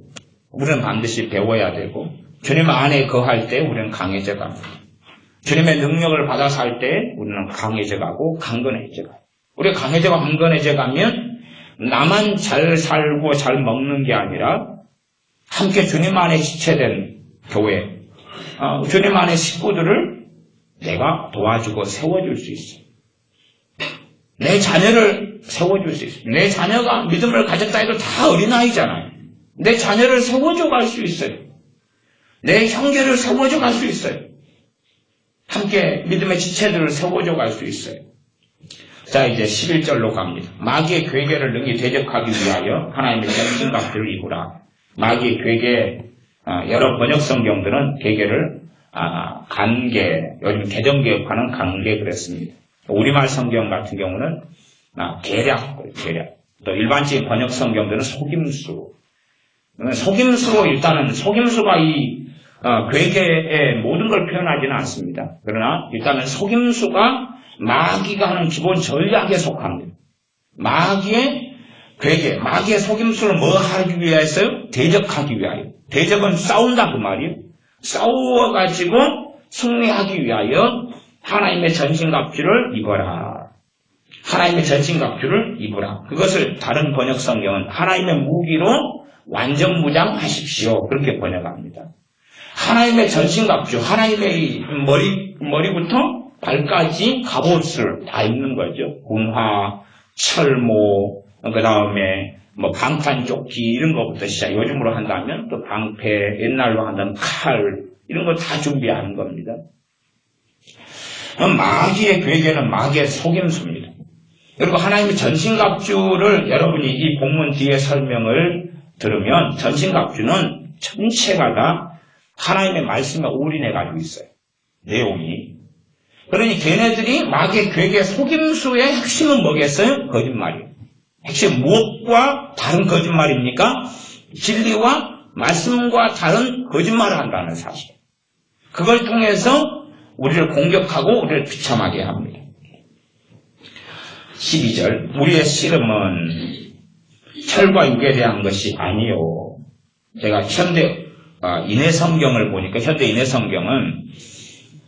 Speaker 1: 우리는 반드시 배워야 되고 주님 안에 거할 때 우리는 강해져 갑니다. 주님의 능력을 받아서 할 때 우리는 강해져 가고 강건해져 가요. 우리가 강해져가 강건해져 가면 나만 잘 살고 잘 먹는 게 아니라 함께 주님 안에 지체된 교회, 주님 안에 식구들을 내가 도와주고 세워줄 수 있어요. 내 자녀를 세워줄 수 있어요. 내 자녀가 믿음을 가졌다 해도 다 어린아이잖아요. 내 자녀를 세워줘 갈 수 있어요. 내 형제를 세워줘 갈 수 있어요. 함께 믿음의 지체들을 세워줘 갈 수 있어요. 자, 이제 11절로 갑니다. 마귀의 괴계를 능히 대적하기 위하여 하나님의 전신갑주를 입으라. 마귀의 괴계, 여러 번역 성경들은 괴계를 간계, 요즘 개정개혁하는 간계 그랬습니다. 우리말 성경 같은 경우는 계략. 또 일반적인 번역 성경들은 속임수. 속임수로 일단은 속임수가 이 괴계의 모든 걸 표현하지는 않습니다. 그러나 일단은 속임수가 마귀가 하는 기본 전략에 속합니다. 마귀의 괴계, 마귀의 속임수를 뭐 하기 위해서요? 대적하기 위하여. 대적은 싸운다 그 말이에요. 싸워가지고 승리하기 위하여 하나님의 전신갑주를 입어라. 하나님의 전신갑주를 입으라. 그것을 다른 번역 성경은 하나님의 무기로 완전무장하십시오. 그렇게 번역합니다. 하나님의 전신갑주, 하나님의 머리부터 발까지 갑옷을 다 입는 거죠. 군화, 철모, 그 다음에 방탄조끼 이런 것부터 시작. 요즘으로 한다면 또 방패, 옛날로 한다면 칼 이런 거 다 준비하는 겁니다. 마귀의 괴계는 마귀의 속임수입니다. 그리고 하나님의 전신갑주를 여러분이 이 본문 뒤에 설명을 들으면 전신갑주는 전체가 다 하나님의 말씀에 올인해 가지고 있어요. 내용이. 그러니 걔네들이 마귀의 괴계 속임수의 핵심은 뭐겠어요? 거짓말이에요. 핵심 무엇과 다른 거짓말입니까? 진리와 말씀과 다른 거짓말을 한다는 사실. 그걸 통해서 우리를 공격하고 우리를 비참하게 합니다. 12절 우리의 씨름은 혈과 육에 대한 것이 아니요. 제가 현대 인해 성경을 보니까 현대 인해 성경은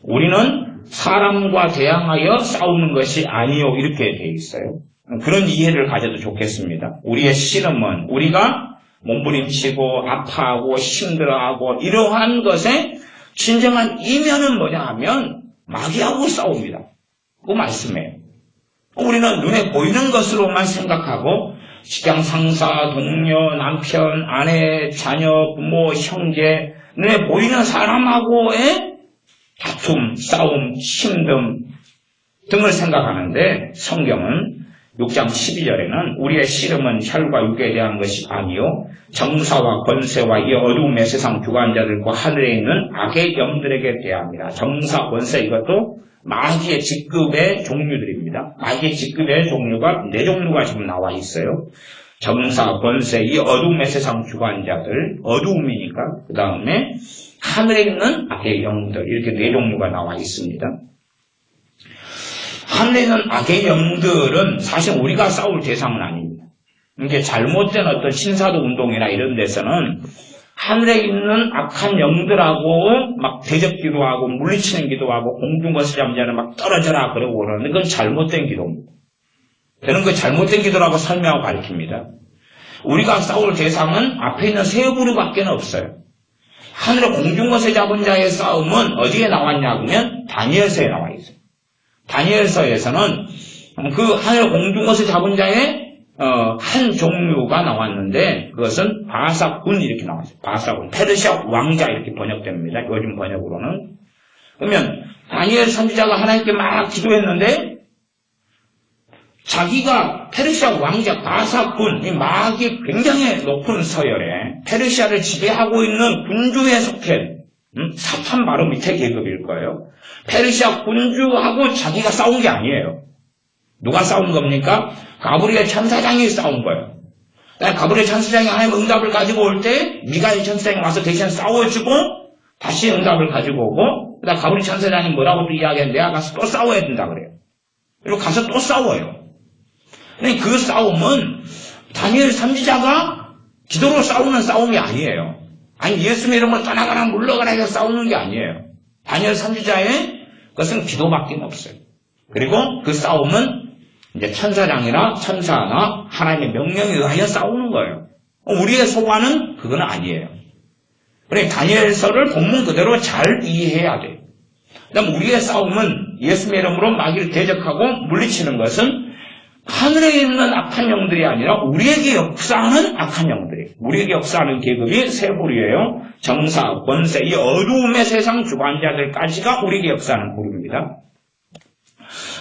Speaker 1: 우리는 사람과 대항하여 싸우는 것이 아니요 이렇게 되어 있어요. 그런 이해를 가져도 좋겠습니다. 우리의 씨름은 우리가 몸부림치고 아파하고 힘들어하고 이러한 것에 진정한 이면은 뭐냐 하면 마귀하고 싸웁니다. 그 말씀이에요. 우리는 눈에 보이는 것으로만 생각하고 직장 상사, 동료, 남편, 아내, 자녀, 부모, 형제 눈에 보이는 사람하고의 다툼, 싸움, 힘듦 등을 생각하는데 성경은 6장 12절에는 우리의 씨름은 혈과 육에 대한 것이 아니요 정사와 권세와 이 어두움의 세상 주관자들과 하늘에 있는 악의 영들에게 대함이라. 정사, 권세 이것도 마귀의 직급의 종류들입니다. 마귀의 직급의 종류가 4종류가 지금 나와 있어요. 정사, 권세, 이 어두움의 세상 주관자들, 어두움이니까 그 다음에 하늘에 있는 악의 영들 이렇게 4종류가 나와 있습니다. 하늘에 있는 악의 영들은 사실 우리가 싸울 대상은 아닙니다. 이게 잘못된 어떤 신사도 운동이나 이런 데서는 하늘에 있는 악한 영들하고 막 대적기도 하고 물리치는 기도하고 공중것을 잠자는 막 떨어져라 그러고 그러는데 그건 잘못된 기도입니다. 저는 그 잘못된 기도라고 설명하고 가르칩니다. 우리가 싸울 대상은 앞에 있는 세 부류밖에 없어요. 하늘의 공중 것에 잡은 자의 싸움은 어디에 나왔냐 하면 다니엘서에 나와 있어요. 다니엘서에서는 그 하늘의 공중 것에 잡은 자의 한 종류가 나왔는데 그것은 바사군 이렇게 나왔어요. 바사군, 페르시아 왕자 이렇게 번역됩니다. 요즘 번역으로는. 그러면 다니엘 선지자가 하나님께 막 기도했는데 자기가 페르시아 왕자 바사군, 이 마악이 굉장히 높은 서열에 페르시아를 지배하고 있는 군주에 속해 사탄 바로 밑에 계급일 거예요. 페르시아 군주하고 자기가 싸운 게 아니에요. 누가 싸운 겁니까? 가브리엘 천사장이 싸운 거예요. 가브리엘 천사장이 하나님의 응답을 가지고 올 때 미가엘 천사장이 와서 대신 싸워주고 다시 응답을 가지고 오고 그다음 가브리엘 천사장이 뭐라고 또 이야기했는데 내가 가서 또 싸워야 된다 그래요. 그리고 가서 또 싸워요. 근데 그 싸움은 다니엘 선지자가 기도로 싸우는 싸움이 아니에요. 아니 예수님의 이름으로 떠나가라 물러가라 해서 싸우는 게 아니에요. 다니엘 선지자의 것은 기도밖에 없어요. 그리고 그 싸움은 이제 천사장이나 천사나 하나님의 명령에 의하여 싸우는 거예요. 우리의 소관은 그건 아니에요. 그러니까 다니엘서를 본문 그대로 잘 이해해야 돼요. 그다음 우리의 싸움은 예수님의 이름으로 마귀를 대적하고 물리치는 것은 하늘에 있는 악한 영들이 아니라 우리에게 역사하는 악한 영들이에요. 우리에게 역사하는 계급이 세 부류예요. 정사, 권세, 이 어두움의 세상 주관자들까지가 우리에게 역사하는 부류입니다.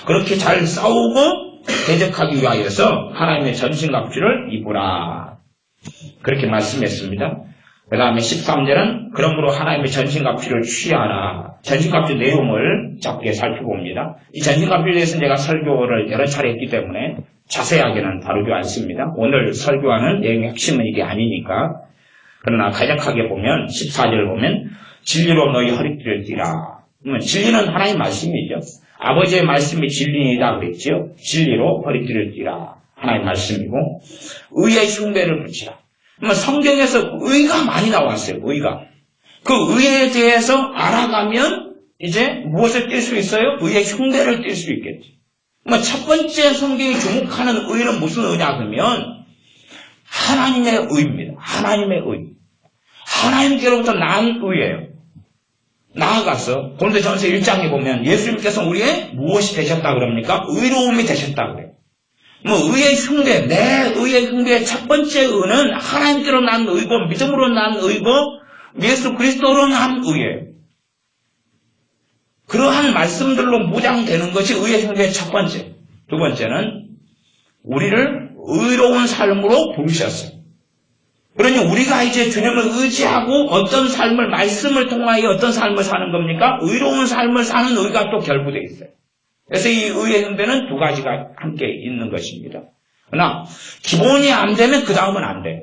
Speaker 1: 그렇게 잘 싸우고 대적하기 위하여서 하나님의 전신갑주를 입으라. 그렇게 말씀했습니다. 그 다음에 13절은 그러므로 하나님의 전신갑주를 취하라. 전신갑주 내용을 짧게 살펴봅니다. 이 전신갑주에 대해서는 제가 설교를 여러 차례 했기 때문에 자세하게는 다루지 않습니다. 오늘 설교하는 내용의 핵심은 이게 아니니까. 그러나 간략하게 보면 14절을 보면 진리로 너희 허리띠를 띠라. 진리는 하나님의 말씀이죠. 아버지의 말씀이 진리이다 그랬죠. 진리로 허리띠를 띠라. 하나님의 말씀이고 의의 흉배를 붙이라. 성경에서 의가 많이 나왔어요. 의가. 그 의에 대해서 알아가면 이제 무엇을 띌 수 있어요? 의의 흉배를 띌 수 있겠지. 첫 번째 성경이 주목하는 의는 무슨 의냐 그러면 하나님의 의입니다. 하나님의 의. 하나님께로부터 난 의예요. 나아가서 고린도전서 1장에 보면 예수님께서 우리의 무엇이 되셨다 그럽니까? 의로움이 되셨다 그래요. 의의 흉배, 내 의의 흉배의 첫 번째 의는 하나님께로 난 의고 믿음으로 난 의고 예수 그리스도로 난 의예요. 그러한 말씀들로 무장되는 것이 의의 흉배의 첫 번째. 두 번째는 우리를 의로운 삶으로 부르셨어요. 그러니 우리가 이제 주님을 의지하고 어떤 삶을, 말씀을 통하여 어떤 삶을 사는 겁니까? 의로운 삶을 사는 의가 또 결부되어 있어요. 그래서 이 의의 흉배는 두 가지가 함께 있는 것입니다. 그러나 기본이 안 되면 그 다음은 안 돼요.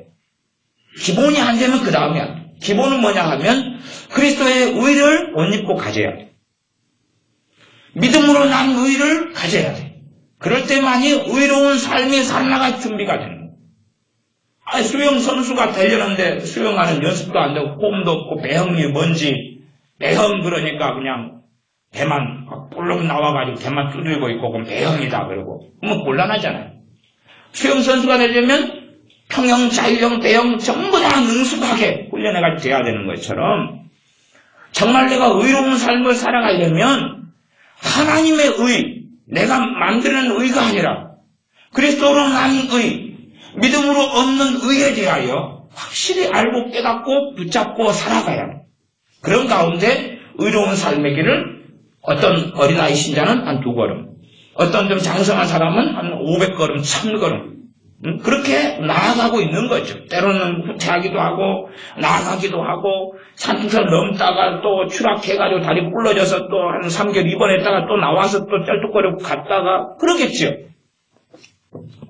Speaker 1: 기본이 안 되면 그 다음이 안 돼요. 기본은 뭐냐 하면 그리스도의 의를 옷 입고 가져야 돼요. 믿음으로 난 의를 가져야 돼요. 그럴 때만이 의로운 삶이 살아나갈 준비가 되는 거예요. 수영 선수가 되려는데 수영하는 연습도 안 되고 폼도 없고 배영이 뭔지 배영 그러니까 그냥 배만 볼록 나와가지고 배만 두들고 있고 그럼 배영이다 그러고 그러면 곤란하잖아요. 수영 선수가 되려면 평영, 자유형, 배영 전부 다 능숙하게 훈련해가지고 돼야 되는 것처럼 정말 내가 의로운 삶을 살아가려면 하나님의 의, 내가 만드는 의가 아니라 그리스도로 난 의, 믿음으로 얻는 의에 대하여 확실히 알고 깨닫고 붙잡고 살아가야 해요. 그런 가운데 의로운 삶의 길을 어떤 어린아이 신자는 한 2걸음, 어떤 좀 장성한 사람은 한 500걸음, 1000걸음 그렇게 나아가고 있는 거죠. 때로는 후퇴하기도 하고 나아가기도 하고 산등선 넘다가 또 추락해가지고 다리 부러져서 또 한 3개월 입원했다가 또 나와서 또 쩔뚝거리고 갔다가 그러겠죠.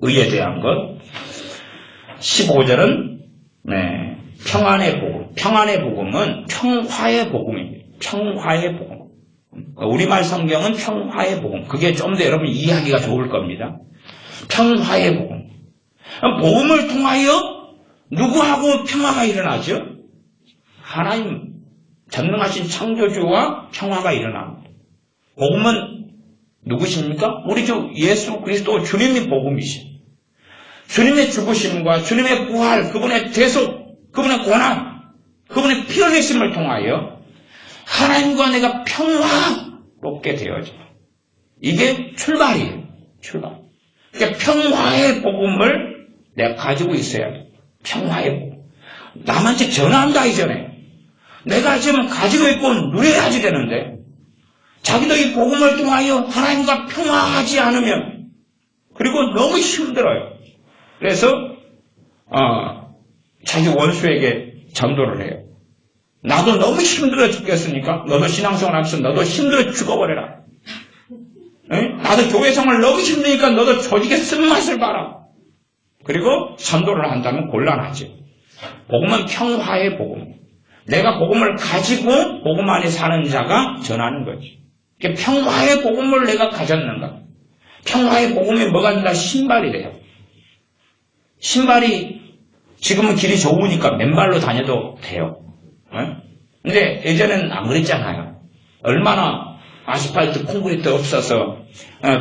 Speaker 1: 의에 대한 것. 15절은 평안의 복음. 평안의 복음은 평화의 복음입니다. 평화의 복음. 우리말 성경은 평화의 복음. 그게 좀 더 여러분 이해하기가 좋을 겁니다. 평화의 복음. 복음을 통하여 누구하고 평화가 일어나죠? 하나님 전능하신 창조주와 평화가 일어납니다. 복음은 누구십니까? 우리 주 예수 그리스도 주님이 복음이십니다. 주님의 죽으심과 주님의 부활, 그분의 대속, 그분의 고난, 그분의 피 흘리심을 통하여 하나님과 내가 평화롭게 되어져. 이게 출발이에요. 출발. 그러니까 평화의 복음을 내가 가지고 있어야 돼. 평화의 복음. 남한테 전한다 이전에 내가 지금 가지고 있고 누려야지 되는데 자기도 이 복음을 통하여 하나님과 평화하지 않으면 그리고 너무 힘들어요. 그래서 자기 원수에게 전도를 해요. 나도 너무 힘들어 죽겠으니까 너도 신앙생활 하면서 너도 힘들어 죽어버려라. 나도 교회생활 너무 힘드니까 너도 조직의 쓴맛을 봐라. 그리고 전도를 한다면 곤란하지. 복음은 평화의 복음. 내가 복음을 가지고 복음 안에 사는 자가 전하는 거지. 평화의 복음을 내가 가졌는가. 평화의 복음이 뭐가 된다? 신발이래요. 신발이 지금은 길이 좋으니까 맨발로 다녀도 돼요. 근데 예전에는 안 그랬잖아요. 얼마나 아스팔트, 콘크리트 없어서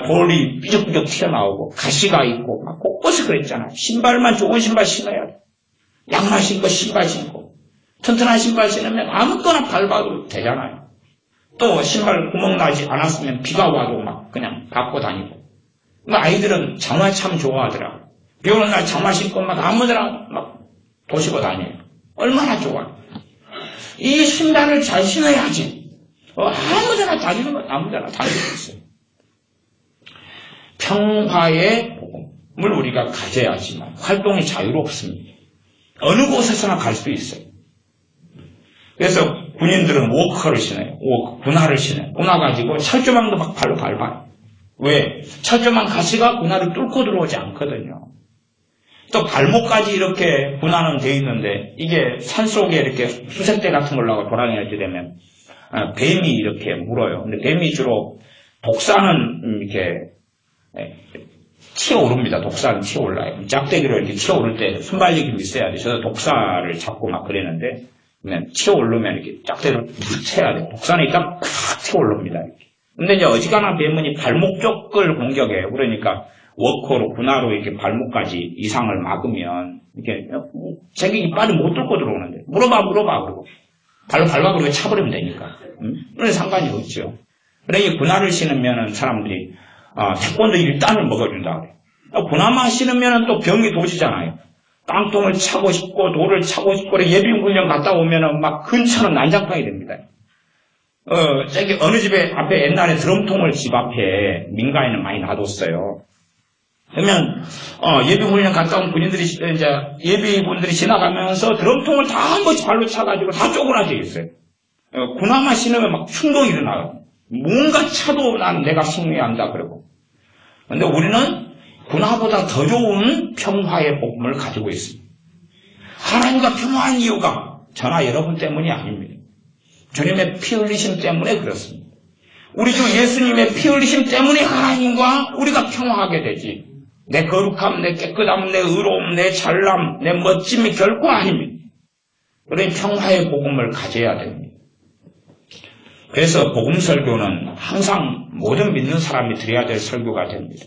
Speaker 1: 돌이 삐죽삐죽 튀어나오고 가시가 있고 막 곳곳이 그랬잖아요. 신발만 좋은 신발 신어야 돼. 양말 신고 신발 신고 튼튼한 신발 신으면 아무거나 밟아도 되잖아요. 또 신발 구멍 나지 않았으면 비가 와도 막 그냥 밟고 다니고. 아이들은 장화 참 좋아하더라고요. 비 오는 날 장화 신고 막 아무데나 막 도시고 다녀요. 얼마나 좋아요. 이 신발을 잘 신어야지. 아무데나 다니는 건 아무데나 다닐 수 있어요. 평화의 복음을 우리가 가져야지만 활동이 자유롭습니다. 어느 곳에서나 갈 수 있어요. 그래서 군인들은 워커를 신어요. 군화를 신어요. 군화 가지고 철조망도 막 발로 밟아요. 왜? 철조망 가시가 군화를 뚫고 들어오지 않거든요. 또 발목까지 이렇게 군화는 돼 있는데 이게 산속에 이렇게 수색대 같은 걸로 돌아다니게 되면 뱀이 이렇게 물어요. 근데 뱀이 주로 독사는 이렇게 튀어오릅니다. 독사는 튀어올라요. 짝대기로 이렇게 튀어오를 때 순발력이 있어야 돼. 저도 독사를 잡고 막 그랬는데 튀어오르면 이렇게 짝대기로 쳐야 돼. 독사는 일단 팍 튀어오릅니다. 근데 이제 어지간한 뱀은 발목 쪽을 공격해요. 그러니까 워커로 군화로 이렇게 발목까지 이상을 막으면 이렇게 자기 이빨이 못 뚫고 들어오는데 물어봐 그러고 발로 밟아 그러고 차버리면 되니까. 그런 상관이 없죠. 그러니 군화를 신으면은 사람들이 태권도 1단을 먹어준다 그래. 군화만 신으면은 또 병이 도지잖아요. 땅통을 차고 싶고 돌을 차고 싶고 예비군령 갔다 오면은 막 근처는 난장판이 됩니다. 저기 어느 집에 앞에 옛날에 드럼통을 집 앞에 민가에는 많이 놔뒀어요. 그러면 예비군령 갔다 온 군인들이 이제 예비군들이 지나가면서 드럼통을 다 한 번씩 발로 차가지고 다 쪼그라져 있어요. 군화만 신으면 막 충동이 일어나요. 뭔가 차도 난 내가 승리한다 그러고. 근데 우리는 군화보다 더 좋은 평화의 복음을 가지고 있습니다. 하나님과 평화한 이유가 저나 여러분 때문이 아닙니다. 주님의 피 흘리심 때문에 그렇습니다. 우리 주 예수님의 피 흘리심 때문에 하나님과 우리가 평화하게 되지. 내 거룩함, 내 깨끗함, 내 의로움, 내 잘남, 내 멋짐이 결코 아닙니다. 그러니 평화의 복음을 가져야 됩니다. 그래서 복음 설교는 항상 모든 믿는 사람이 드려야 될 설교가 됩니다.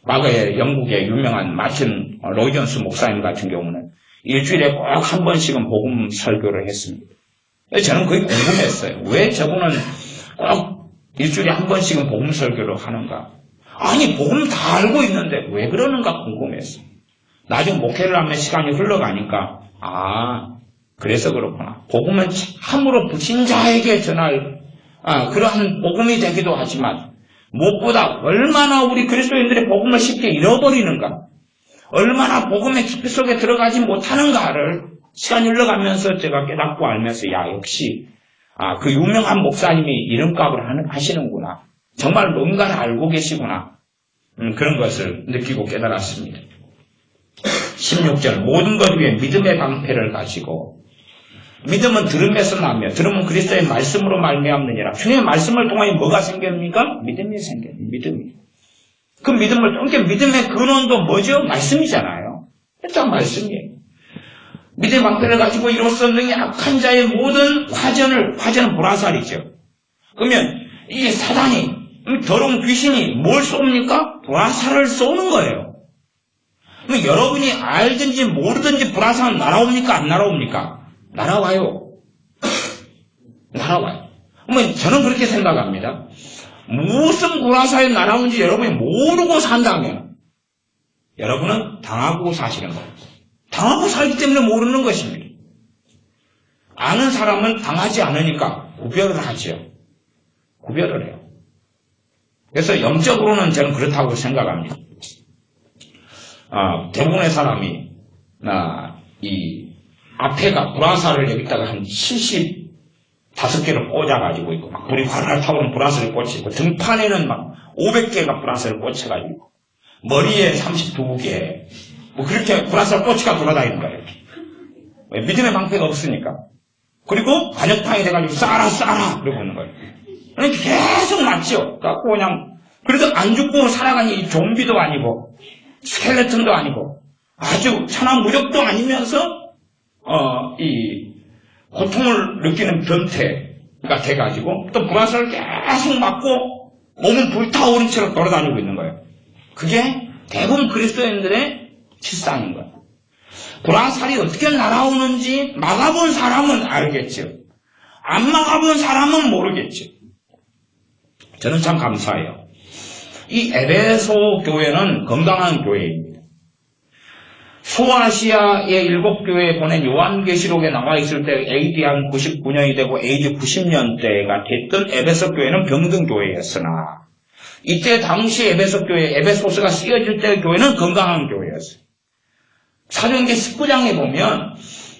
Speaker 1: 과거에 영국의 유명한 마틴 로이전스 목사님 같은 경우는 일주일에 꼭 한 번씩은 복음 설교를 했습니다. 저는 그게 궁금했어요. 왜 저분은 꼭 일주일에 한 번씩은 복음 설교를 하는가? 아니 복음 다 알고 있는데 왜 그러는가 궁금했어요. 나중에 목회를 하면 시간이 흘러가니까 그래서 그렇구나. 복음은 참으로 불신자에게 전할 그러한 복음이 되기도 하지만 무엇보다 얼마나 우리 그리스도인들의 복음을 쉽게 잃어버리는가, 얼마나 복음의 깊이 속에 들어가지 못하는가를 시간이 흘러가면서 제가 깨닫고 알면서 역시 그 유명한 목사님이 이름값을 하시는구나. 정말 뭔가를 알고 계시구나. 그런 것을 느끼고 깨달았습니다. 16절 모든 것 위에 믿음의 방패를 가지고 믿음은 들음에서 나며 들음은 그리스도의 말씀으로 말미암느니라. 주님의 말씀을 통하여 뭐가 생깁니까? 믿음이 생겨요. 믿음이. 그 믿음을 그러니까 믿음의 근원도 뭐죠? 말씀이잖아요. 일단 말씀이에요. 믿음의 방패를 가지고 이로써 능히 악한 자의 모든 화전은 보라살이죠. 그러면 이 사단이 더러운 귀신이 뭘 쏩니까? 보라살을 쏘는 거예요. 그럼 여러분이 알든지 모르든지 불화살은 날아옵니까? 안 날아옵니까? 날아와요. 날아와요. 그러면 저는 그렇게 생각합니다. 무슨 불화살이 날아오는지 여러분이 모르고 산다면 여러분은 당하고 사시는 거예요. 당하고 살기 때문에 모르는 것입니다. 아는 사람은 당하지 않으니까 구별을 하죠. 구별을 해요. 그래서 영적으로는 저는 그렇다고 생각합니다. 대부분의 사람이 이 앞에가 불화살을 여기다가 한 75개를 꽂아가지고 있고 막 불이 활활 타오르는 불화살을 꽂히고 등판에는 막 500개가 불화살을 꽂혀가지고 머리에 32개 뭐 그렇게 불화살 꼬치가 돌아다니는 거예요. 믿음의 방패가 없으니까. 그리고 관역탕이 돼가지고 쏴라 그러고 있는 거예요. 그러니까 계속 맞죠. 그래갖고 그냥 그래도 안 죽고 살아가는 이 좀비도 아니고 스켈레톤도 아니고 아주 천하무적도 아니면서 이 고통을 느끼는 변태가 돼가지고 또 불화살을 계속 맞고 몸은 불타오른 채로 돌아다니고 있는 거예요. 그게 대부분 그리스도인들의 실상인 거예요. 불화살이 어떻게 날아오는지 막아본 사람은 알겠죠. 안 막아본 사람은 모르겠죠. 저는 참 감사해요. 이 에베소 교회는 건강한 교회입니다. 소아시아의 7교회에 보낸 요한계시록에 나와 있을 때 AD 한 99년이 되고 AD 90년대가 됐던 에베소 교회는 병든 교회였으나 이때 당시 에베소 교회, 에베소서가 쓰여질 때 교회는 건강한 교회였어요. 사도행전 19장에 보면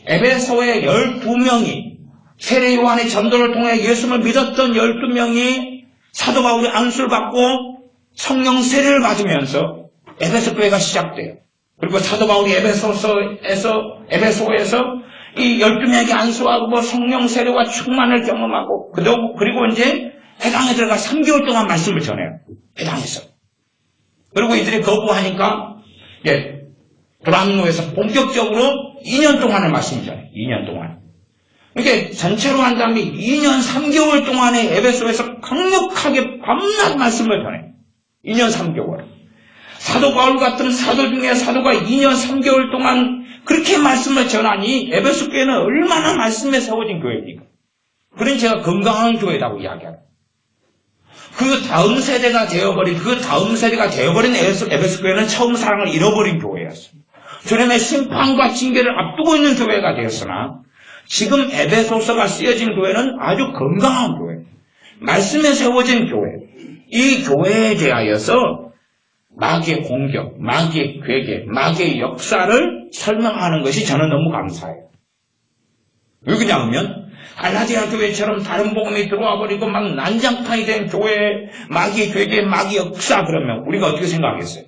Speaker 1: 에베소의 12명이 세례 요한의 전도를 통해 예수를 믿었던 12명이 사도 바울의 안수를 받고 성령 세례를 받으면서 에베소 교회가 시작돼요. 그리고 사도 바울이 에베소에서 이 12명에게 안수하고 성령 세례와 충만을 경험하고 그리고 이제 회당에 들어가 3개월 동안 말씀을 전해요. 회당에서. 그리고 이들이 거부하니까 브람노에서 본격적으로 2년 동안을 말씀을 전해요. 2년 동안. 이렇게 전체로 한다면 2년 3개월 동안에 에베소에서 강력하게 밤낮 말씀을 전해요. 2년 3개월. 사도 바울 같은 사도 중에 사도가 2년 3개월 동안 그렇게 말씀을 전하니 에베소 교회는 얼마나 말씀에 세워진 교회입니까? 그러니 제가 건강한 교회라고 이야기합니다. 그 다음 세대가 되어버린 에베소 교회는 처음 사랑을 잃어버린 교회였습니다. 주님의 심판과 징계를 앞두고 있는 교회가 되었으나 지금 에베소서가 쓰여진 교회는 아주 건강한 교회, 말씀에 세워진 교회. 이 교회에 대하여서 마귀의 공격, 마귀의 괴계, 마귀의 역사를 설명하는 것이 저는 너무 감사해요. 왜 그러냐면 갈라디아 교회처럼 다른 복음이 들어와 버리고 막 난장판이 된 교회, 마귀의 괴계, 마귀의 역사 그러면 우리가 어떻게 생각하겠어요?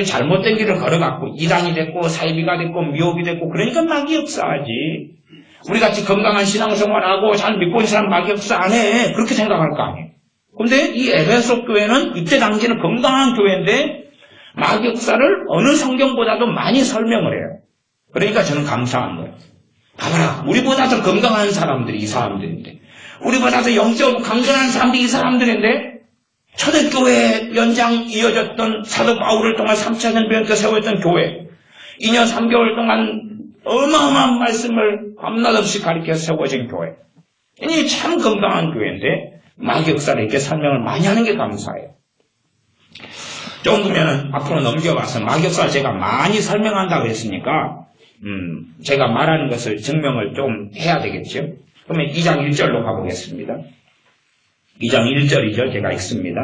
Speaker 1: 잘못된 길을 걸어갔고 이단이 됐고 사이비가 됐고 미혹이 됐고 그러니까 마귀 역사하지. 우리같이 건강한 신앙생활하고 잘 믿고 있는 사람 마귀 역사 안 해. 그렇게 생각할 거 아니에요. 근데 이 에베소 교회는 이때 당시에는 건강한 교회인데 마귀 역사를 어느 성경보다도 많이 설명을 해요. 그러니까 저는 감사한 거예요. 봐봐라, 우리보다 더 건강한 사람들이 이 사람들인데, 우리보다 더 영적으로 강건한 사람들이 이 사람들인데, 초대교회 연장 이어졌던 사도 바울을 통한 3차 전병에서 세웠던 교회, 2년 3개월 동안 어마어마한 말씀을 밤낮 없이 가르쳐 세워진 교회. 이 참 건강한 교회인데 마귀 역사를 이렇게 설명을 많이 하는 게 감사해요. 정도면은 앞으로 넘겨가서 마귀 역사를 제가 많이 설명한다고 했으니까 제가 말하는 것을 증명을 좀 해야 되겠죠. 그러면 2장 1절로 가보겠습니다. 2장 1절이죠. 제가 읽습니다.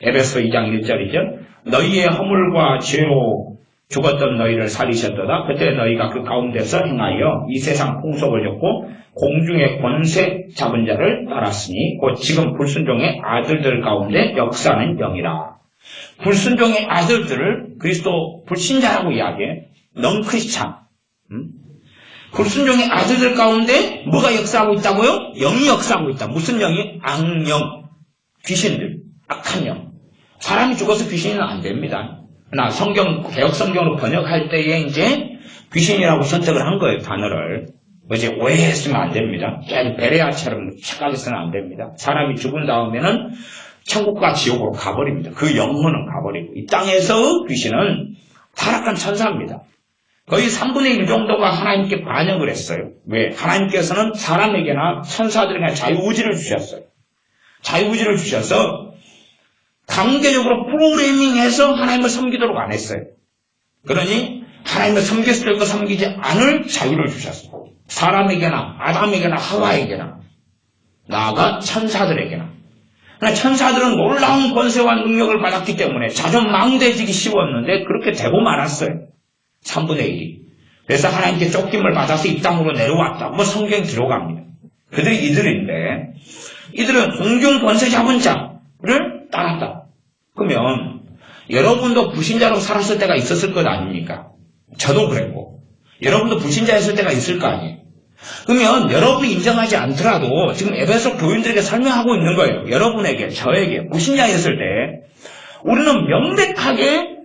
Speaker 1: 에베소 2장 1절이죠. 너희의 허물과 죄로 죽었던 너희를 살리셨도다. 그때 너희가 그 가운데서 행하여 이 세상 풍속을 줬고 공중의 권세 잡은 자를 따랐으니 곧 지금 불순종의 아들들 가운데 역사는 영이라. 불순종의 아들들을 그리스도 불신자라고 이야기해. 넌크리스찬. 불순종의 아들들 가운데 뭐가 역사하고 있다고요? 영이 역사하고 있다. 무슨 영이? 악령, 귀신들, 악한 영. 사람이 죽어서 귀신은 안 됩니다. 나 개혁 성경으로 번역할 때에 이제 귀신이라고 선택을 한 거예요, 단어를. 이제 오해했으면 안 됩니다. 베레아처럼 착각해서는 안 됩니다. 사람이 죽은 다음에는 천국과 지옥으로 가버립니다. 그 영혼은 가버리고 이 땅에서 귀신은 타락한 천사입니다. 거의 3분의 1 정도가 하나님께 반역을 했어요. 왜? 하나님께서는 사람에게나 천사들에게나 자유의지를 주셨어요. 자유의지를 주셔서 강제적으로 프로그래밍해서 하나님을 섬기도록 안 했어요. 그러니 하나님을 섬겼을 것 섬기지 않을 자유를 주셨어요. 사람에게나 아담에게나 하와에게나 나아가 천사들에게나. 그러나 천사들은 놀라운 권세와 능력을 받았기 때문에 자존망대해지기 쉬웠는데 그렇게 되고 말았어요. 3분의 1이. 그래서 하나님께 쫓김을 받아서 이 땅으로 내려왔다. 뭐 성경에 들어갑니다. 그들이 이들인데 이들은 공중 권세 잡은 자를 따랐다. 그러면 여러분도 불신자로 살았을 때가 있었을 것 아닙니까? 저도 그랬고 여러분도 불신자였을 때가 있을 거 아니에요. 그러면 여러분이 인정하지 않더라도 지금 에베소 교인들에게 설명하고 있는 거예요. 여러분에게, 저에게 불신자였을 때 우리는 명백하게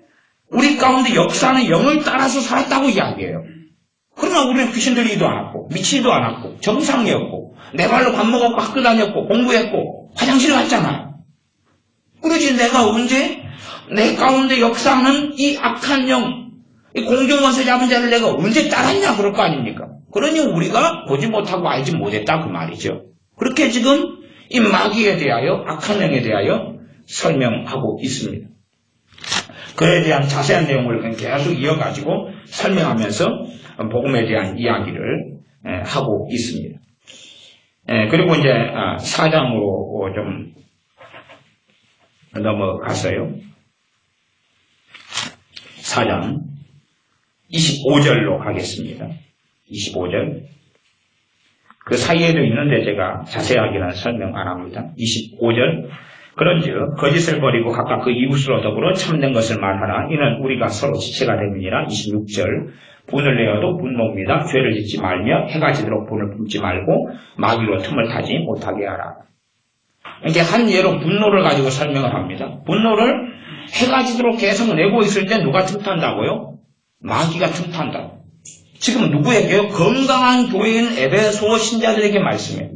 Speaker 1: 우리 가운데 역사하는 영을 따라서 살았다고 이야기해요. 그러나 우리는 귀신 들리지도 않았고 미치지도 않았고 정상이었고 내 발로 밥 먹었고 학교 다녔고 공부했고 화장실 갔잖아요. 그러지 내가 언제 내 가운데 역사하는 이 악한 영, 이 공중권세 잡은 자를 내가 언제 따랐냐 그럴 거 아닙니까? 그러니 우리가 보지 못하고 알지 못했다 그 말이죠. 그렇게 지금 이 마귀에 대하여 악한 영에 대하여 설명하고 있습니다. 그에 대한 자세한 내용을 계속 이어가지고 설명하면서 복음에 대한 이야기를 하고 있습니다. 그리고 이제 4장으로 좀 넘어갔어요. 4장 25절로 가겠습니다. 25절. 그 사이에도 있는데 제가 자세하게는 설명 안 합니다. 25절. 그런즉 거짓을 버리고 각각 그 이웃으로 더불어 참된 것을 말하라. 이는 우리가 서로 지체가 됨이니라. 26절. 분을 내어도 분노입니다. 죄를 짓지 말며 해가 지도록 분을 품지 말고 마귀로 틈을 타지 못하게 하라. 이렇게 한 예로 분노를 가지고 설명을 합니다. 분노를 해가 지도록 계속 내고 있을 때 누가 틈탄다고요? 마귀가 틈탄다. 지금 누구에게요? 건강한 교회인 에베소 신자들에게 말씀해요.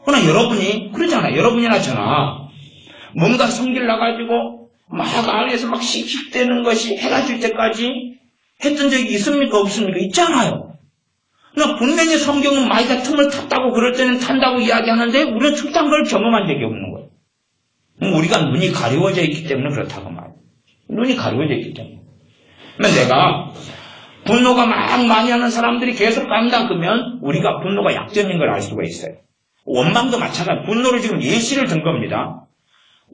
Speaker 1: 그러나 여러분이 그러잖아요. 여러분이나 저나 뭔가 성질 나가지고 막 안에서 막 씩씩대는 것이 해가 질 때까지 했던 적이 있습니까? 없습니까? 있잖아요. 그러나 분명히 성경은 마귀가 틈을 탔다고 그럴 때는 탄다고 이야기하는데 우리는 틈탄 걸 경험한 적이 없는 거예요. 우리가 눈이 가려워져 있기 때문에 그렇다고 말이에요. 눈이 가려워져 있기 때문에. 그러면 내가 분노가 막 많이 하는 사람들이 계속 간다 그러면 우리가 분노가 약점인 걸 알 수가 있어요. 원망도 마찬가지로 분노를 지금 예시를 든 겁니다.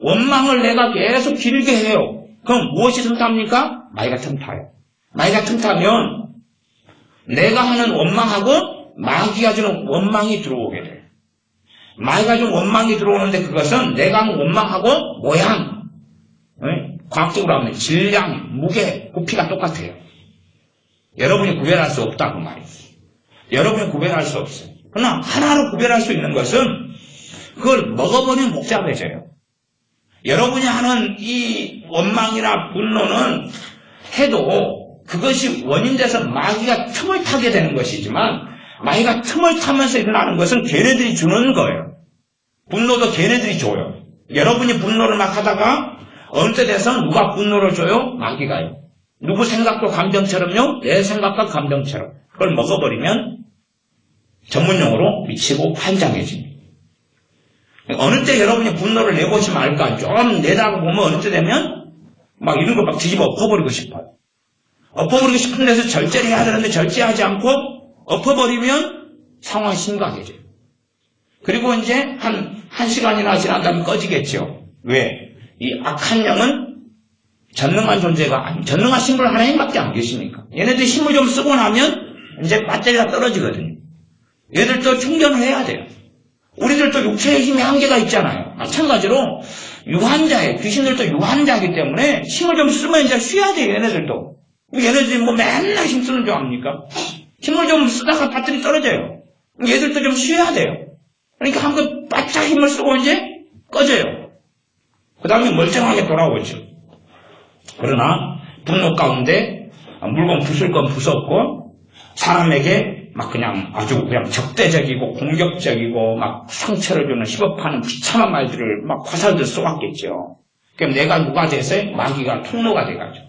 Speaker 1: 원망을 내가 계속 길게 해요. 그럼 무엇이 틈탑니까? 마귀가 틈타요. 마귀가 틈타면 내가 하는 원망하고 마귀가 주는 원망이 들어오게 돼요. 마귀가 주는 원망이 들어오는데 그것은 내가 하는 원망하고 모양, 과학적으로 하면 질량, 무게, 부피가 똑같아요. 여러분이 구별할 수 없다 그 말이에요. 여러분이 구별할 수 없어요. 그러나 하나로 구별할 수 있는 것은 그걸 먹어버리면 복잡해져요. 여러분이 하는 이 원망이나 분노는 해도 그것이 원인돼서 마귀가 틈을 타게 되는 것이지만 마귀가 틈을 타면서 일어나는 것은 걔네들이 주는 거예요. 분노도 걔네들이 줘요. 여러분이 분노를 막 하다가 어느 때 돼서 누가 분노를 줘요? 마귀가요. 누구 생각도 감정처럼요? 내 생각과 감정처럼. 그걸 먹어버리면 전문용어로 미치고 환장해집니다. 어느 때 여러분이 분노를 내보지 말까 좀 내다가 보면 어느 때 되면 막 이런 거 막 뒤집어 엎어버리고 싶어요. 엎어버리고 싶은 데서 절제를 해야 되는데 절제하지 않고 엎어버리면 상황이 심각해져요. 그리고 이제 한 시간이나 지난 다음에 꺼지겠죠. 왜? 이 악한 영은 전능한 존재가 아니, 전능한 신분 하나님밖에 안 계시니까. 얘네들이 힘을 좀 쓰고 나면 이제 배터리가 떨어지거든요. 얘들도 충전을 해야 돼요. 우리들도 육체의 힘의 한계가 있잖아요. 마찬가지로 유한자예요. 귀신들도 유한자이기 때문에 힘을 좀 쓰면 이제 쉬어야 돼요. 얘네들도. 얘네들이 뭐 맨날 힘 쓰는 줄 압니까? 힘을 좀 쓰다가 배터리 떨어져요. 얘들도 좀 쉬어야 돼요. 그러니까 한번 바짝 힘을 쓰고 이제 꺼져요. 그 다음에 멀쩡하게 돌아오죠. 그러나 분노 가운데 물건 부술 건 부쉈고 사람에게 막 그냥 아주 그냥 적대적이고 공격적이고 막 상처를 주는 희법하는 비참한 말들을 막 화살들 쏘았겠죠. 그럼 내가 누가 돼서 마귀가 통로가 돼가지고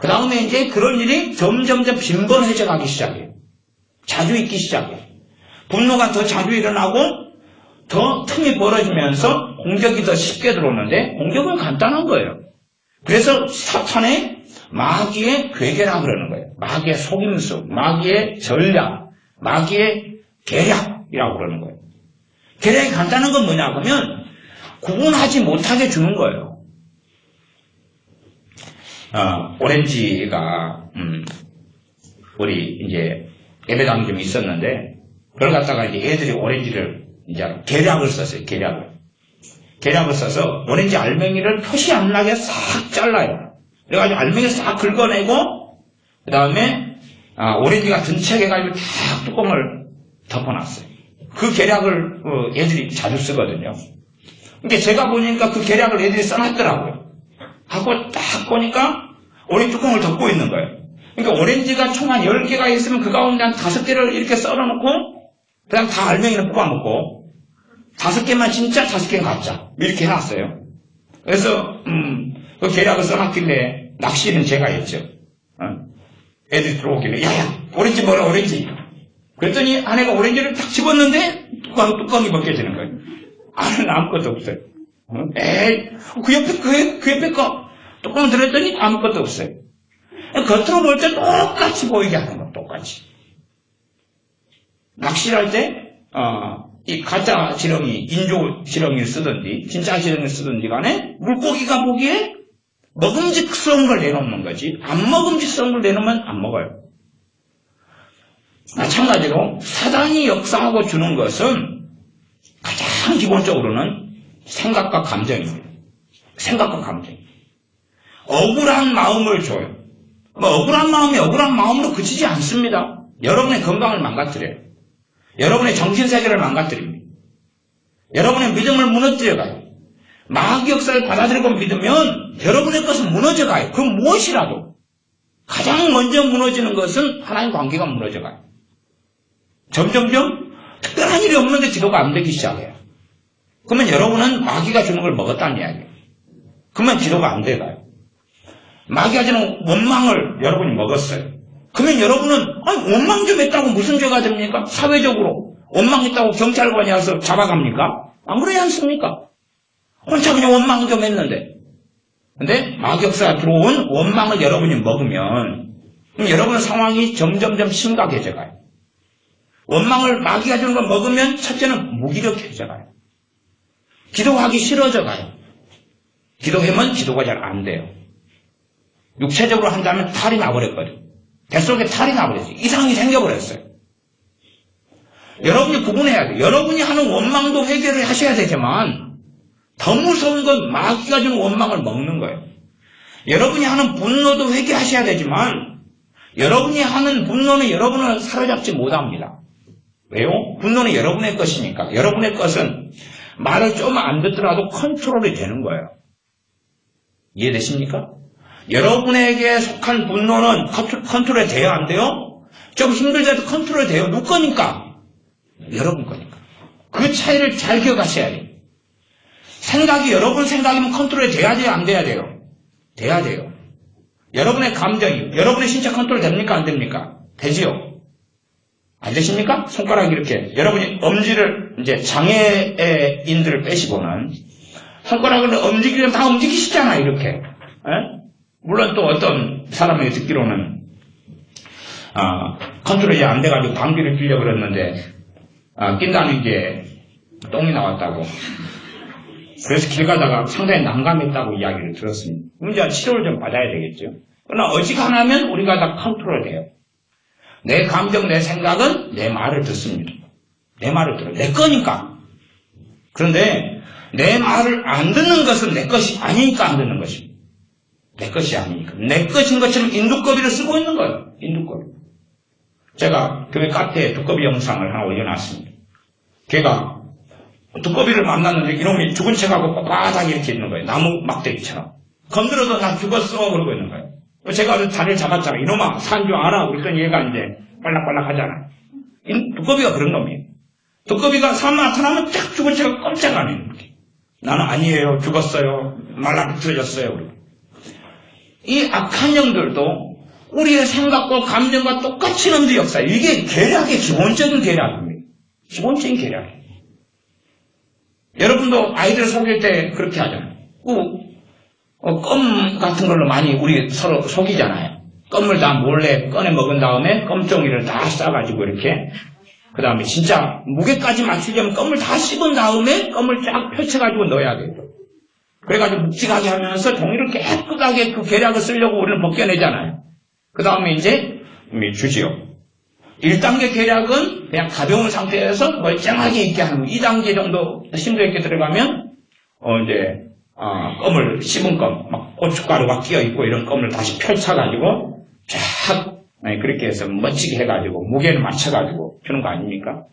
Speaker 1: 그 다음에 이제 그런 일이 점점점 빈번해져 가기 시작해요. 자주 있기 시작해요. 분노가 더 자주 일어나고 더 틈이 벌어지면서 공격이 더 쉽게 들어오는데 공격은 간단한 거예요. 그래서 사탄의 마귀의 괴계라 그러는 거예요. 마귀의 속임수, 마귀의 전략, 마귀의 계략이라고 그러는 거예요. 계략이 간단한 건 뭐냐 그러면 구분하지 못하게 주는 거예요. 오렌지가 우리 이제 예배당이 좀 있었는데 그걸 갖다가 이제 애들이 오렌지를 이제 계략을 썼어요. 계략을 써서 오렌지 알맹이를 표시 안 나게 싹 잘라요. 그래가지고 알맹이를 싹 긁어내고 그 다음에 오렌지가 든척 해가지고 딱 뚜껑을 덮어놨어요. 그 계략을 애들이 자주 쓰거든요. 그러니까 제가 보니까 그 계략을 애들이 써놨더라고요. 하고 딱 보니까 오렌지 뚜껑을 덮고 있는 거예요. 그러니까 오렌지가 총 한 10개가 있으면 그 가운데 한 5개를 이렇게 썰어놓고 그냥 다 알맹이를 뽑아먹고 5개만 진짜 5개는 가짜 이렇게 해놨어요. 그래서 그 계략을 써놨길래 낚시는 제가 했죠. 애들이 들어오길래 야야 오렌지 먹어라 오렌지. 그랬더니 아내가 오렌지를 딱 집었는데 뚜껑이 벗겨지는 거예요. 안에는 아무것도 없어요. 에이 그 옆에 거 뚜껑 들었더니 아무것도 없어요. 겉으로 볼 때 똑같이 보이게 하는 거 똑같이. 낚시를 할 때 이 가짜 지렁이, 인조 지렁이를 쓰든지 진짜 지렁이를 쓰든지 간에 물고기가 보기에 먹음직스러운 걸 내놓는 거지 안 먹음직스러운 걸 내놓으면 안 먹어요. 마찬가지로 사단이 역사하고 주는 것은 가장 기본적으로는 생각과 감정입니다. 생각과 감정. 억울한 마음을 줘요. 억울한 마음이 억울한 마음으로 그치지 않습니다. 여러분의 건강을 망가뜨려요. 여러분의 정신세계를 망가뜨립니다. 여러분의 믿음을 무너뜨려가요. 마귀 역사를 받아들이고 믿으면 여러분의 것은 무너져가요. 그럼 무엇이라도 가장 먼저 무너지는 것은 하나님 관계가 무너져가요. 점점점 특별한 일이 없는데 기도가 안 되기 시작해요. 그러면 여러분은 마귀가 주는 걸 먹었다는 이야기예요. 그러면 기도가 안 돼가요. 마귀가 주는 원망을 여러분이 먹었어요. 그러면 여러분은 원망 좀 했다고 무슨 죄가 됩니까? 사회적으로 원망했다고 경찰관이 와서 잡아갑니까? 안 그러지 않습니까? 혼자 그냥 원망 좀 했는데. 근데 마귀 역사가 들어온 원망을 여러분이 먹으면 그럼 여러분의 상황이 점점점 심각해져가요. 원망을 마귀가 주는 걸 먹으면 첫째는 무기력해져가요. 기도하기 싫어져가요. 기도하면 기도가 잘 안 돼요. 육체적으로 한다면 탈이 나버렸거든요. 뱃속에 탈이 나버렸어요. 이상이 생겨버렸어요. 여러분이 구분해야 돼요. 여러분이 하는 원망도 해결을 하셔야 되지만 더 무서운 건 마귀가 주는 원망을 먹는 거예요. 여러분이 하는 분노도 회개하셔야 되지만 여러분이 하는 분노는 여러분을 사로잡지 못합니다. 왜요? 분노는 여러분의 것이니까. 여러분의 것은 말을 좀 안 듣더라도 컨트롤이 되는 거예요. 이해되십니까? 여러분에게 속한 분노는 컨트롤이 돼요? 안 돼요? 좀 힘들더라도 컨트롤이 돼요. 누구 거니까? 여러분 거니까. 그 차이를 잘 기억하셔야 돼요. 생각이 여러분 생각이면 컨트롤이 돼야 돼요? 안 돼야 돼요? 돼야 돼요. 여러분의 감정이, 여러분의 신체 컨트롤 됩니까? 안 됩니까? 되지요? 안 되십니까? 손가락 이렇게. 여러분이 엄지를, 이제 장애인들을 빼시고는 손가락을 움직이면 다 움직이시잖아요, 이렇게. 에? 물론 또 어떤 사람에게 듣기로는, 컨트롤이 안 돼가지고 방귀를 끼려고 그랬는데, 낀 다음에 이제 똥이 나왔다고. 그래서 길 가다가 상당히 난감했다고 이야기를 들었습니다. 그럼 이제 치료를 좀 받아야 되겠죠. 그러나 어지간하면 우리가 다 컨트롤 해요. 내 감정, 내 생각은 내 말을 듣습니다. 내 말을 들어요. 내 거니까. 그런데 내 말을 안 듣는 것은 내 것이 아니니까 안 듣는 것입니다. 내 것이 아니니까. 내 것인 것처럼 인두꺼비를 쓰고 있는 거예요. 인두꺼비. 제가 교회 카페에 두꺼비 영상을 하나 올려놨습니다. 걔가 두꺼비를 만났는데 이놈이 죽은 척하고 빳빳하게 이렇게 있는 거예요. 나무 막대기처럼. 건드려도 나 죽었어 그러고 있는 거예요. 제가 다리를 잡았잖아. 이놈아 산 줄 알아. 그랬더니 얘가 이제 빨락빨락 하잖아. 두꺼비가 그런 놈이에요. 두꺼비가 사람 나타나면 딱 죽은 척하고 깜짝 안 해요. 나는 아니에요. 죽었어요. 말라비틀어졌어요. 이 악한 영들도 우리의 생각과 감정과 똑같이 넘는 역사예요. 이게 계략의 기본적인 계략입니다. 기본적인 계략. 여러분도 아이들 속일 때 그렇게 하잖아요. 껌 같은 걸로 많이 우리 서로 속이잖아요. 껌을 다 몰래 꺼내 먹은 다음에 껌종이를 다 싸가지고 이렇게 그 다음에 진짜 무게까지 맞추려면 껌을 다 씹은 다음에 껌을 쫙 펼쳐가지고 넣어야 돼요. 그래가지고 묵직하게 하면서 종이를 깨끗하게 그 계략을 쓰려고 우리는 벗겨내잖아요. 그 다음에 이제 주지요. 1단계 계략은 그냥 가벼운 상태에서 멀쩡하게 있게 하는 2단계 정도 심도 있게 들어가면 이제 껌을 씹은 껌, 막 고춧가루가 끼어있고 이런 껌을 다시 펼쳐가지고 쫙 그렇게 해서 멋지게 해가지고 무게를 맞춰가지고 주는 거 아닙니까?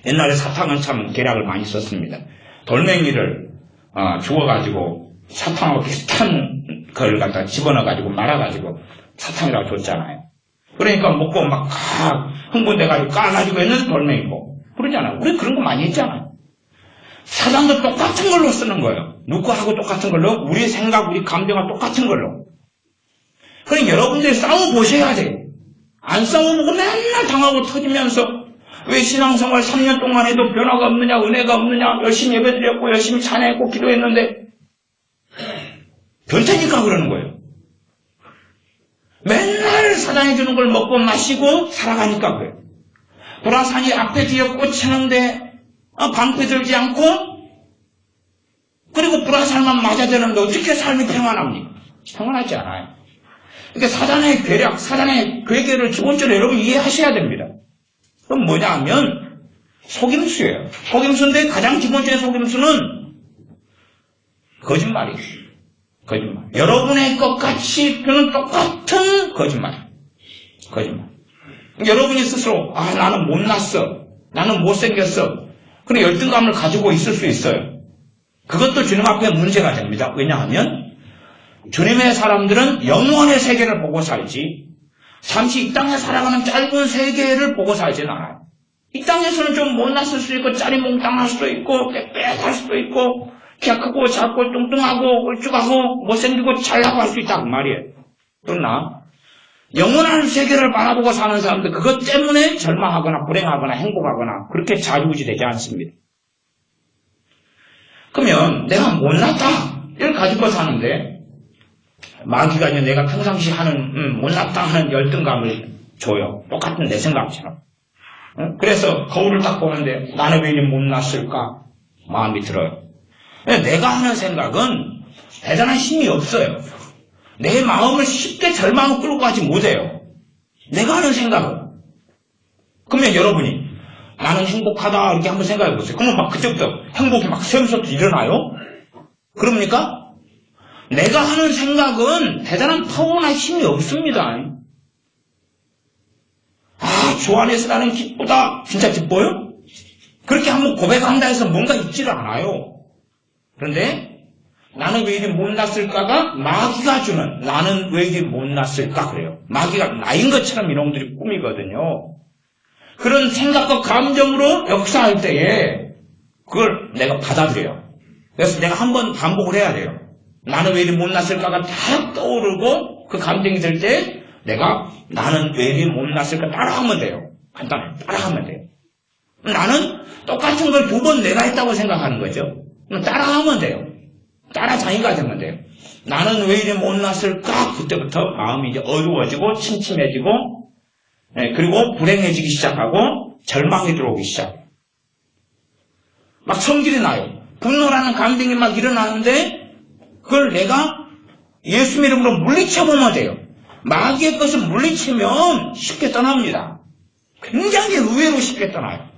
Speaker 1: 옛날에 사탕은 참 계략을 많이 썼습니다. 돌멩이를 주워가지고 사탕하고 비슷한 걸 갖다 집어넣어가지고 말아가지고 사탕이라고 줬잖아요. 그러니까 먹고 막 흥분돼가지고 까가지고 있는 돌멩이고 그러잖아요. 우리 그런 거 많이 했잖아요. 사단도 똑같은 걸로 쓰는 거예요. 누구하고 똑같은 걸로? 우리 생각, 우리 감정과 똑같은 걸로. 그러니까 여러분들이 싸워보셔야 돼요. 안 싸워보고 맨날 당하고 터지면서 왜 신앙생활 3년 동안 해도 변화가 없느냐, 은혜가 없느냐, 열심히 예배드렸고 열심히 찬양했고 기도했는데 변태니까 그러는 거예요. 맨날 사단이 주는 걸 먹고 마시고 살아가니까 그래요. 보라산이 앞에 뒤에 꽂히는데 방패 들지 않고 그리고 불화살만 맞아대는데 어떻게 삶이 평안합니까? 평안하지 않아요. 그러니까 사단의 계략, 사단의 괴계를 기본적으로 여러분 이해하셔야 됩니다. 그럼 뭐냐 하면 속임수예요. 속임수인데 가장 기본적인 속임수는 거짓말이에요. 거짓말. 여러분의 것같이 표는 똑같은 거짓말. 거짓말. 여러분이 스스로 나는 못났어. 나는 못생겼어. 그런 열등감을 가지고 있을 수 있어요. 그것도 주님 앞에 문제가 됩니다. 왜냐하면 주님의 사람들은 영원의 세계를 보고 살지 잠시 이 땅에 살아가는 짧은 세계를 보고 살지는 않아요. 이 땅에서는 좀 못났을 수도 있고 짜리몽땅할 수도 있고 빽빽할 수도 있고 키가 크고 작고 뚱뚱하고 울쭉하고 못생기고 잘나고 할 수 있다 그 말이에요. 그러나 영원한 세계를 바라보고 사는 사람들 그것 때문에 절망하거나 불행하거나 행복하거나 그렇게 좌지우지 되지 않습니다. 그러면 내가 못났다 이걸 가지고 사는데 마귀가 이제 내가 평상시 하는 못났다 하는 열등감을 줘요. 똑같은 내 생각처럼. 그래서 거울을 딱 보는데 나는 왜 이리 못났을까 마음이 들어요. 내가 하는 생각은 대단한 힘이 없어요. 내 마음을 쉽게 절망으로 끌고 가지 못해요. 내가 하는 생각은. 그러면 여러분이 나는 행복하다 이렇게 한번 생각해 보세요. 그러면 막 그때부터 행복이 막 샘솟듯 일어나요? 그럽니까? 내가 하는 생각은 대단한 파워나 힘이 없습니다. 주 안에서 나는 기쁘다. 진짜 기뻐요? 그렇게 한번 고백한다 해서 뭔가 있지를 않아요. 그런데 나는 왜 이리 못났을까가 마귀가 주는 나는 왜 이리 못났을까 그래요. 마귀가 나인 것처럼 이놈들이 꿈이거든요. 그런 생각과 감정으로 역사할 때에 그걸 내가 받아들여요. 그래서 내가 한번 반복을 해야 돼요. 나는 왜 이리 못났을까가 다 떠오르고 그 감정이 들 때 내가 나는 왜 이리 못났을까 따라하면 돼요. 간단해요. 따라하면 돼요. 나는 똑같은 걸 2번 내가 했다고 생각하는 거죠. 따라하면 돼요. 따라다니가 되면 돼요. 나는 왜 이리 못났을까? 그때부터 마음이 이제 어두워지고 침침해지고 그리고 불행해지기 시작하고 절망이 들어오기 시작해요. 막 성질이 나요. 분노라는 감정이 막 일어나는데 그걸 내가 예수 이름으로 물리쳐보면 돼요. 마귀의 것을 물리치면 쉽게 떠납니다. 굉장히 의외로 쉽게 떠나요.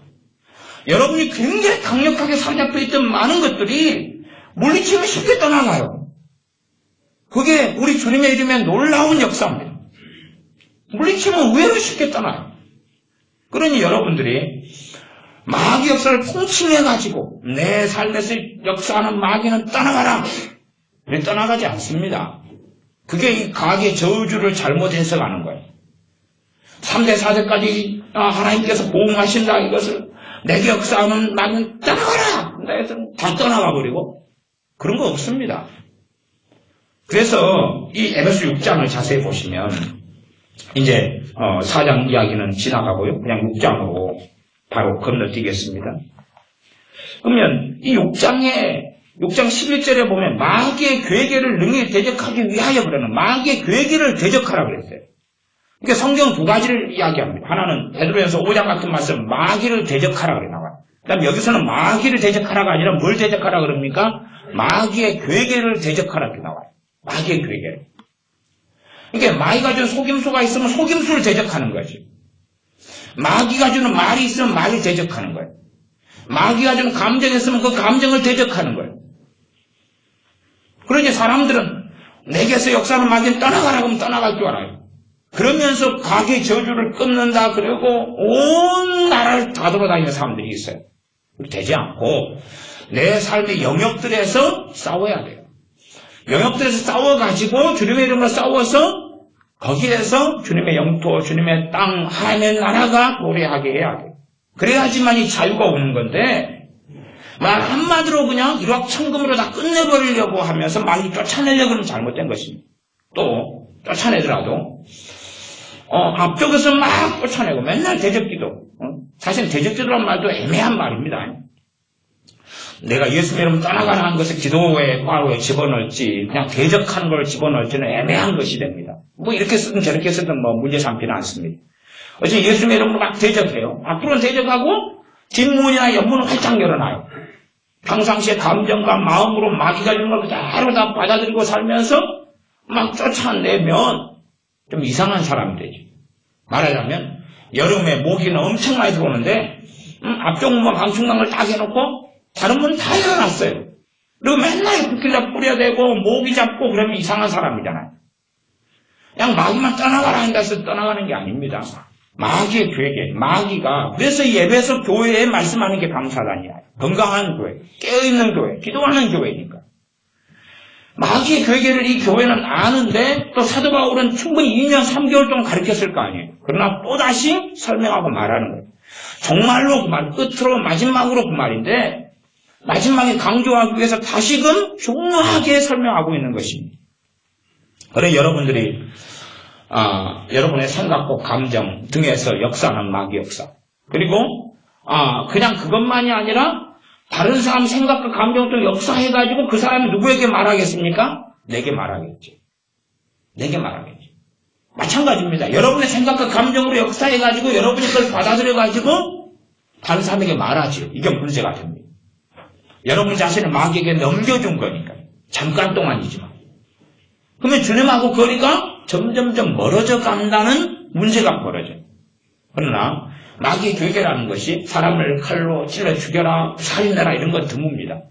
Speaker 1: 여러분이 굉장히 강력하게 사로잡혀 있던 많은 것들이 물리치면 쉽게 떠나가요. 그게 우리 주님의 이름에 놀라운 역사입니다. 물리치면 의외로 쉽게 떠나요. 그러니 여러분들이 마귀 역사를 통칭해가지고 내 삶에서 역사하는 마귀는 떠나가라. 왜 떠나가지 않습니다. 그게 이 과학의 저주를 잘못 해석하는 거예요. 3대 4대까지 하나님께서 보응하신다 이것을 내게 역사하는 마귀는 떠나가라. 다 떠나가 버리고 그런 거 없습니다. 그래서 이 에베소 6장을 자세히 보시면 이제 4장 이야기는 지나가고요. 그냥 6장으로 바로 건너뛰겠습니다. 그러면 이 6장 11절에 보면 마귀의 괴계를 능히 대적하기 위하여 그러는 마귀의 괴계를 대적하라고 그랬어요. 그러니까 성경 두 가지를 이야기합니다. 하나는 베드로전서 5장 같은 말씀 마귀를 대적하라 그래 나와요. 그다음 여기서는 마귀를 대적하라가 아니라 뭘 대적하라 그럽니까? 마귀의 괴계를 대적하라 이렇게 나와요. 마귀의 괴계를. 그러니까 마귀가 준 속임수가 있으면 속임수를 대적하는 거지. 마귀가 주는 말이 있으면 말을 대적하는 거예요. 마귀가 주는 감정이 있으면 그 감정을 대적하는 거예요. 그러니 사람들은 내게서 역사하는 마귀는 떠나가라 그러면 떠나갈 줄 알아요. 그러면서 가게 저주를 끊는다 그러고 온 나라를 다 돌아다니는 사람들이 있어요. 되지 않고 내 삶의 영역들에서 싸워야 돼요. 영역들에서 싸워가지고 주님의 이름으로 싸워서 거기에서 주님의 영토, 주님의 땅, 하나님의 나라가 노래하게 해야 돼요. 그래야지만 이 자유가 오는 건데 말 한마디로 그냥 일확천금으로 다 끝내버리려고 하면서 많이 쫓아내려고 하면 잘못된 것입니다. 또 쫓아내더라도 앞쪽에서 막 쫓아내고 맨날 대적기도 사실 대적기도란 말도 애매한 말입니다. 내가 예수 믿으면 떠나가라는 것을 기도에 바로에 집어넣을지 그냥 대적하는 걸 집어넣을지는 애매한 것이 됩니다. 뭐 이렇게 쓰든 저렇게 쓰든 뭐 문제 삼지는 않습니다. 어제 예수 믿으면 막 대적해요. 앞으로는 대적하고 뒷문이나 옆문을 활짝 열어놔요. 평상시에 감정과 마음으로 마귀가 주는 걸 그대로 다 받아들이고 살면서 막 쫓아내면 좀 이상한 사람이 되죠. 말하자면 여름에 모기는 엄청 많이 들어오는데 앞쪽 문 방충망을 딱 해놓고 다른 문 다 열어놨어요. 그리고 맨날 불길라 뿌려대고 모기 잡고 그러면 이상한 사람이잖아요. 그냥 마귀만 떠나가라 한다 해서 떠나가는 게 아닙니다. 마귀의 괴계, 마귀가 그래서 이 에베소 교회에 말씀하는 게 감사단이야. 건강한 교회, 깨어있는 교회, 기도하는 교회니까. 마귀의 괴계를 이 교회는 아는데 또 사도 바울은 충분히 2년 3개월 동안 가르쳤을 거 아니에요. 그러나 또다시 설명하고 말하는 거예요. 정말로 그 말, 끝으로 마지막으로 그 말인데 마지막에 강조하기 위해서 다시금 중요하게 설명하고 있는 것입니다. 그래 여러분들이 여러분의 생각과 감정 등에서 역사하는 마귀 역사 그리고 그냥 그것만이 아니라 다른 사람 생각과 감정도 역사해가지고 그 사람이 누구에게 말하겠습니까? 내게 말하겠지. 내게 말하겠지. 마찬가지입니다. 여러분의 생각과 감정으로 역사해가지고 여러분이 그걸 받아들여가지고 다른 사람에게 말하지요. 이게 문제가 됩니다. 여러분 자신을 마귀에게 넘겨준 거니까. 잠깐 동안이지만. 그러면 주님하고 거리가 점점점 멀어져 간다는 문제가 벌어져요. 그러나 마귀의 괴계라는 것이 사람을 칼로 찔러 죽여라, 살인해라 이런 건 드뭅니다.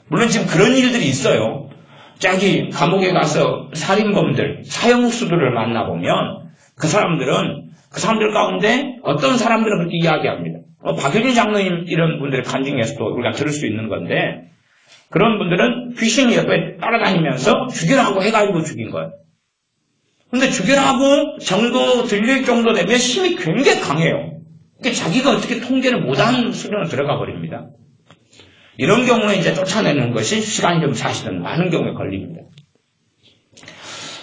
Speaker 1: 물론 지금 그런 일들이 있어요. 자기 감옥에 가서 살인범들, 사형수들을 만나보면 그 사람들 가운데 어떤 사람들은 그렇게 이야기합니다. 박유진 장로님 이런 분들의 간증에서도 우리가 들을 수 있는 건데 그런 분들은 귀신이 옆에 따라다니면서 죽이라고 해가지고 죽인 거예요. 근데 죽이라고 정도 들릴 정도 되면 힘이 굉장히 강해요. 그러니까 자기가 어떻게 통제를 못하는 수준으로 들어가 버립니다. 이런 경우는 이제 쫓아내는 것이 시간이 좀 사실은 많은 경우에 걸립니다.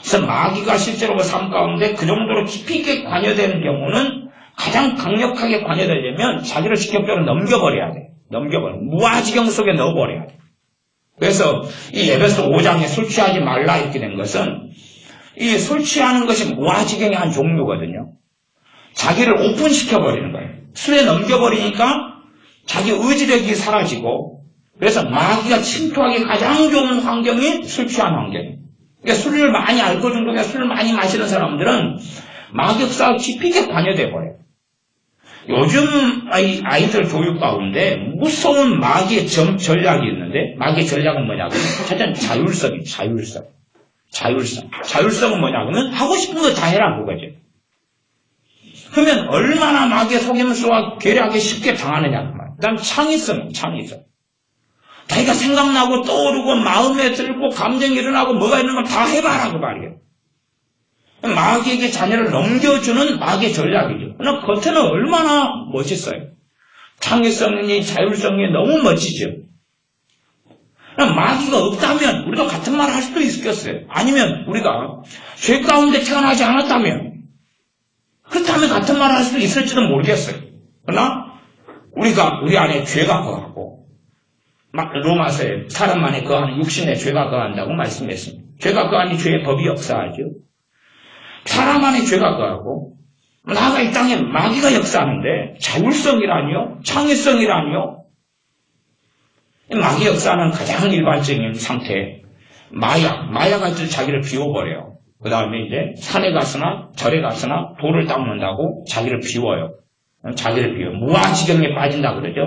Speaker 1: 그래서 마귀가 실제로 삶 가운데 그 정도로 깊이 있게 관여되는 경우는 가장 강력하게 관여되려면 자기를 직접적으로 넘겨버려야 돼. 무아지경 속에 넣어버려야 돼. 그래서 이 에베소 5장에 술 취하지 말라 이렇게 된 것은 이 술 취하는 것이 무아지경의 한 종류거든요. 자기를 오픈시켜버리는 거예요. 술에 넘겨버리니까 자기 의지력이 사라지고 그래서 마귀가 침투하기 가장 좋은 환경이 술 취한 환경이에요. 그러니까 술을 많이 알코올 중독에 술을 많이 마시는 사람들은 마귀 역사가 깊이 있게 관여돼 버려요. 요즘 아이들 교육 가운데 무서운 마귀의 전략이 있는데 마귀의 전략은 뭐냐면 첫째는 자율성이에요. 자율성은 뭐냐면 하고 싶은 거 다 해라 그거죠. 그러면 얼마나 마귀의 속임수와 괴력에 쉽게 당하느냐 그 말. 그다음 창의성. 자기가 생각나고 떠오르고 마음에 들고 감정이 일어나고 뭐가 있는 걸 다 해봐라 그 말이에요. 마귀에게 자녀를 넘겨주는 마귀의 전략이죠. 그러나 겉에는 얼마나 멋있어요. 창의성이 자율성이 너무 멋지죠. 마귀가 없다면 우리도 같은 말을 할 수도 있겠어요. 아니면 우리가 죄 가운데 태어나지 않았다면, 그렇다면 같은 말을 할 수도 있을지도 모르겠어요. 그러나 우리 안에 죄가 거하고, 로마서에 사람 안에 거하는 육신에 죄가 거한다고 말씀했습니다. 죄가 거하니 죄의 법이 역사하죠. 사람 안에 죄가 거하고, 나아가 이 땅에 마귀가 역사하는데 자율성이라니요? 창의성이라니요? 마귀 역사는 가장 일반적인 상태. 마약할 때 자기를 비워버려요. 그 다음에 이제 산에 가서나 절에 가서나 돌을 닦는다고 자기를 비워요. 자기를 비워. 무아지경에 빠진다 그러죠.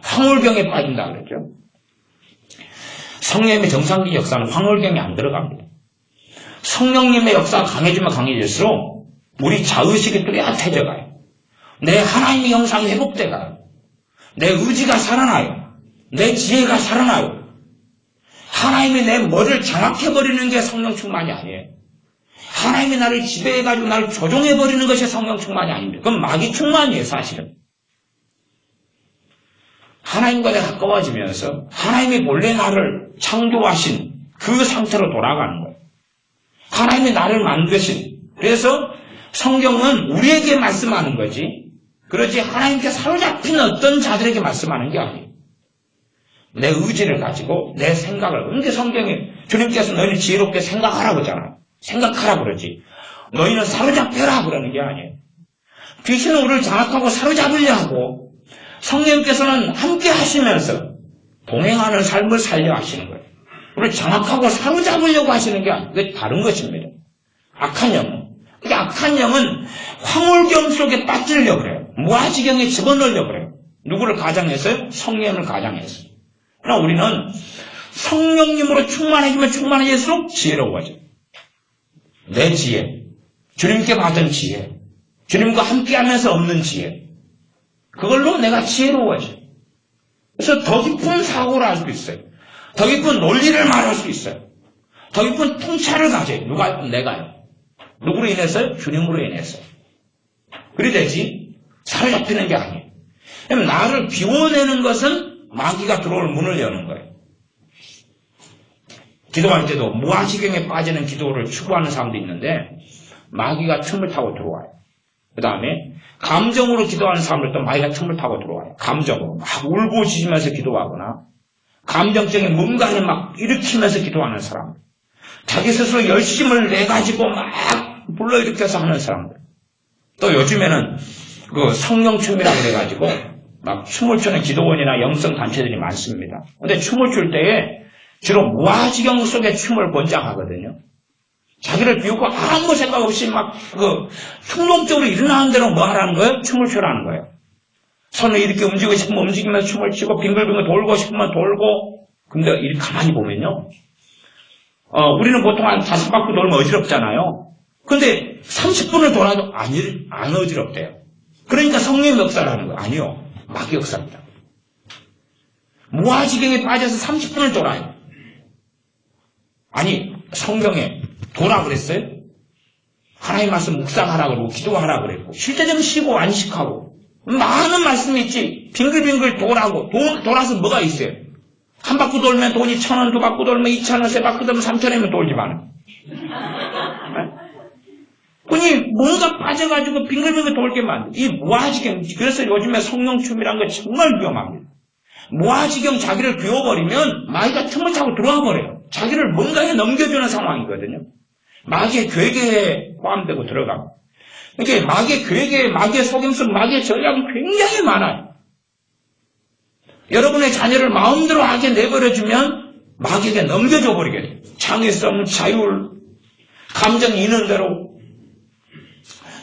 Speaker 1: 황홀경에 빠진다 그러죠. 성령님의 정상적인 역사는 황홀경에 안 들어갑니다. 성령님의 역사가 강해지면 강해질수록 우리 자의식이 뚜렷해져가요. 내 하나님의 형상이 회복돼가요. 내 의지가 살아나요. 내 지혜가 살아나요. 하나님이 내 머리를 장악해버리는 게 성령 충만이 아니에요. 하나님이 나를 지배해가지고 나를 조종해버리는 것이 성령 충만이 아닙니다. 그건 마귀 충만이에요, 사실은. 하나님과 내가 가까워지면서 하나님이 본래 나를 창조하신 그 상태로 돌아가는 거예요. 하나님이 나를 만드신. 그래서 성경은 우리에게 말씀하는 거지, 그렇지 하나님께 사로잡힌 어떤 자들에게 말씀하는 게 아니에요. 내 의지를 가지고 내 생각을, 그런데 성경에 주님께서 너희는 지혜롭게 생각하라 그러잖아요. 생각하라 그러지. 너희는 사로잡혀라 그러는 게 아니에요. 귀신은 우리를 장악하고 사로잡으려 하고, 성령께서는 함께 하시면서 동행하는 삶을 살려 하시는 거예요. 우리를 장악하고 사로잡으려고 하시는 게 아니에요. 그게 다른 것입니다. 악한 영은. 그게 악한 영은 황홀경 속에 빠지려고 그래요. 무아지경에 집어넣으려고 그래요. 누구를 가장해서요? 성령을 가장해서. 그러나 우리는 성령님으로 충만해지면 충만해질수록 지혜로워져. 내 지혜, 주님께 받은 지혜, 주님과 함께하면서 얻는 지혜, 그걸로 내가 지혜로워져. 그래서 더 깊은 사고를 할 수 있어요. 더 깊은 논리를 말할 수 있어요. 더 깊은 통찰을 가져요. 누가? 내가요. 누구로 인해서요? 주님으로 인해서. 그리 되지 사로잡히는 게 아니에요. 그럼 나를 비워내는 것은 마귀가 들어올 문을 여는 거예요. 기도할 때도 무아지경에 빠지는 기도를 추구하는 사람도 있는데 마귀가 틈을 타고 들어와요. 그 다음에 감정으로 기도하는 사람들도 마귀가 틈을 타고 들어와요. 감정으로 막 울고짖으면서 기도하거나 감정적인 뭔가를 막 일으키면서 기도하는 사람들, 자기 스스로 열심을 내가지고 막 불러일으켜서 하는 사람들, 또 요즘에는 그 성령춤이라고 해가지고 막 춤을 추는 기도원이나 영성 단체들이 많습니다. 근데 춤을 출 때에 주로 무아지경 속에 춤을 권장하거든요. 자기를 비우고 아무 생각 없이 막 충동적으로 일어나는 대로 뭐 하라는 거예요? 춤을 추라는 거예요. 손을 이렇게 움직이고 싶으면 움직이면서 춤을 추고 빙글빙글 돌고 싶으면 돌고. 근데 이렇게 가만히 보면요, 우리는 보통 한 5바퀴 돌면 어지럽잖아요. 근데 30분을 돌아도 안 어지럽대요. 그러니까 성령의 역사라는 거예요. 아니요, 마귀 역사입니다. 무아지경에 빠져서 30분을 돌아요. 아니, 성경에 도라 그랬어요? 하나님 말씀 묵상하라 그러고 기도하라 그랬고, 쉴 때 좀 쉬고 안식하고 많은 말씀이 있지. 빙글빙글 돌아고, 돌아서 뭐가 있어요? 한 바퀴 돌면 돈이 1,000원, 두 바퀴 돌면 2,000원, 세 바퀴 돌면 3,000원이면 돌지만, 그니 뭔가 빠져가지고 빙글빙글 돌게 만들어. 이 무아지경. 그래서 요즘에 성령춤이란 거 정말 위험합니다. 무아지경 자기를 비워버리면 마귀가 틈을 타고 들어와 버려요. 자기를 뭔가에 넘겨주는 상황이거든요. 마귀의 괴계에 포함되고 들어가고. 그러니까 마귀의 괴계, 마귀의 속임수, 마귀의 전략은 굉장히 많아요. 여러분의 자녀를 마음대로 하게 내버려주면 마귀에게 넘겨줘 버리게 돼요. 창의성, 자율, 감정이 있는 대로.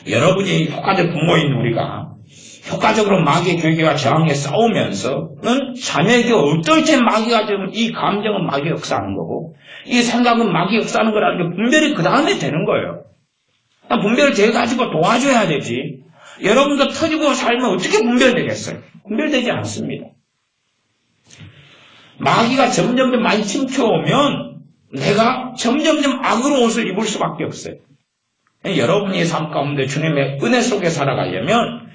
Speaker 1: 여러분이 효과적 부모인 우리가 효과적으로 마귀의 괴계와 저항에 싸우면서는 자녀에게 어떨 때 마귀가 지금 이 감정은 마귀 역사하는 거고 이 생각은 마귀 역사하는 거라는 게 분별이 그 다음에 되는 거예요. 분별돼가지고 도와줘야 되지. 여러분도 터지고 살면 어떻게 분별되겠어요? 분별되지 않습니다. 마귀가 점점점 많이 침투오면 내가 점점점 악으로 옷을 입을 수밖에 없어요. 여러분의 삶 가운데 주님의 은혜 속에 살아가려면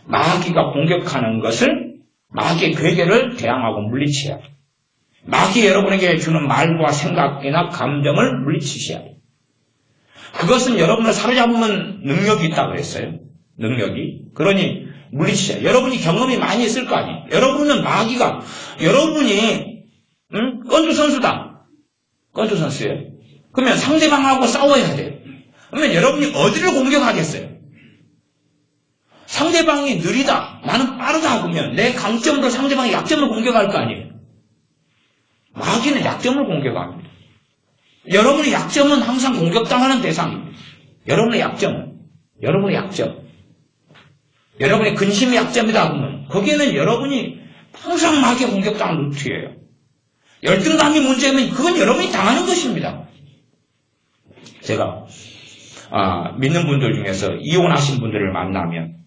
Speaker 1: 마귀가 공격하는 것을, 마귀의 괴계를 대항하고 물리쳐야 돼요. 마귀 여러분에게 주는 말과 생각이나 감정을 물리치셔야 돼요. 그것은 여러분을 사로잡으면 능력이 있다고 그랬어요. 능력이. 그러니 물리치셔야 돼요. 여러분이 경험이 많이 있을 거 아니에요. 여러분은 마귀가, 여러분이 건투 선수다. 건투 선수예요. 그러면 상대방하고 싸워야 돼요. 그러면 여러분이 어디를 공격하겠어요? 상대방이 느리다, 나는 빠르다 그러면 내 강점으로 상대방의 약점을 공격할 거 아니에요. 마귀는 약점을 공격합니다. 여러분의 약점은 항상 공격당하는 대상입니다. 여러분의 약점은, 여러분의 약점. 여러분의 근심이 약점이다 그러면 거기에는 여러분이 항상 마귀에 공격당하는 루트예요. 열등감이 문제면 그건 여러분이 당하는 것입니다. 제가 믿는 분들 중에서 이혼하신 분들을 만나면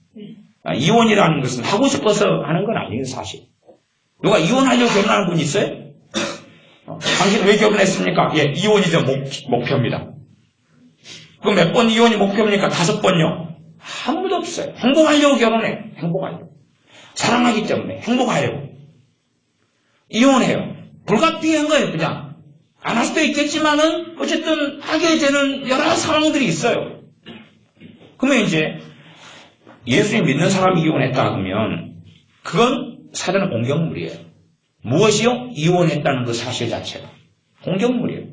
Speaker 1: 이혼이라는 것은 하고 싶어서 하는 건 아니에요, 사실. 누가 이혼하려고 결혼하는 분 있어요? 당신 왜 결혼했습니까? 예, 이혼이죠, 목표입니다. 그럼 몇 번 이혼이 목표입니까? 5번요. 아무도 없어요. 행복하려고 결혼해. 행복하려고. 사랑하기 때문에 행복하려고. 이혼해요. 불가피한 거예요, 그냥. 안 할 수도 있겠지만은 어쨌든 하게 되는 여러 상황들이 있어요. 그러면 이제 예수님 믿는 사람이 이혼했다 그러면 그건 사단의 공격물이에요. 무엇이요? 이혼했다는 그 사실 자체가 공격물이에요.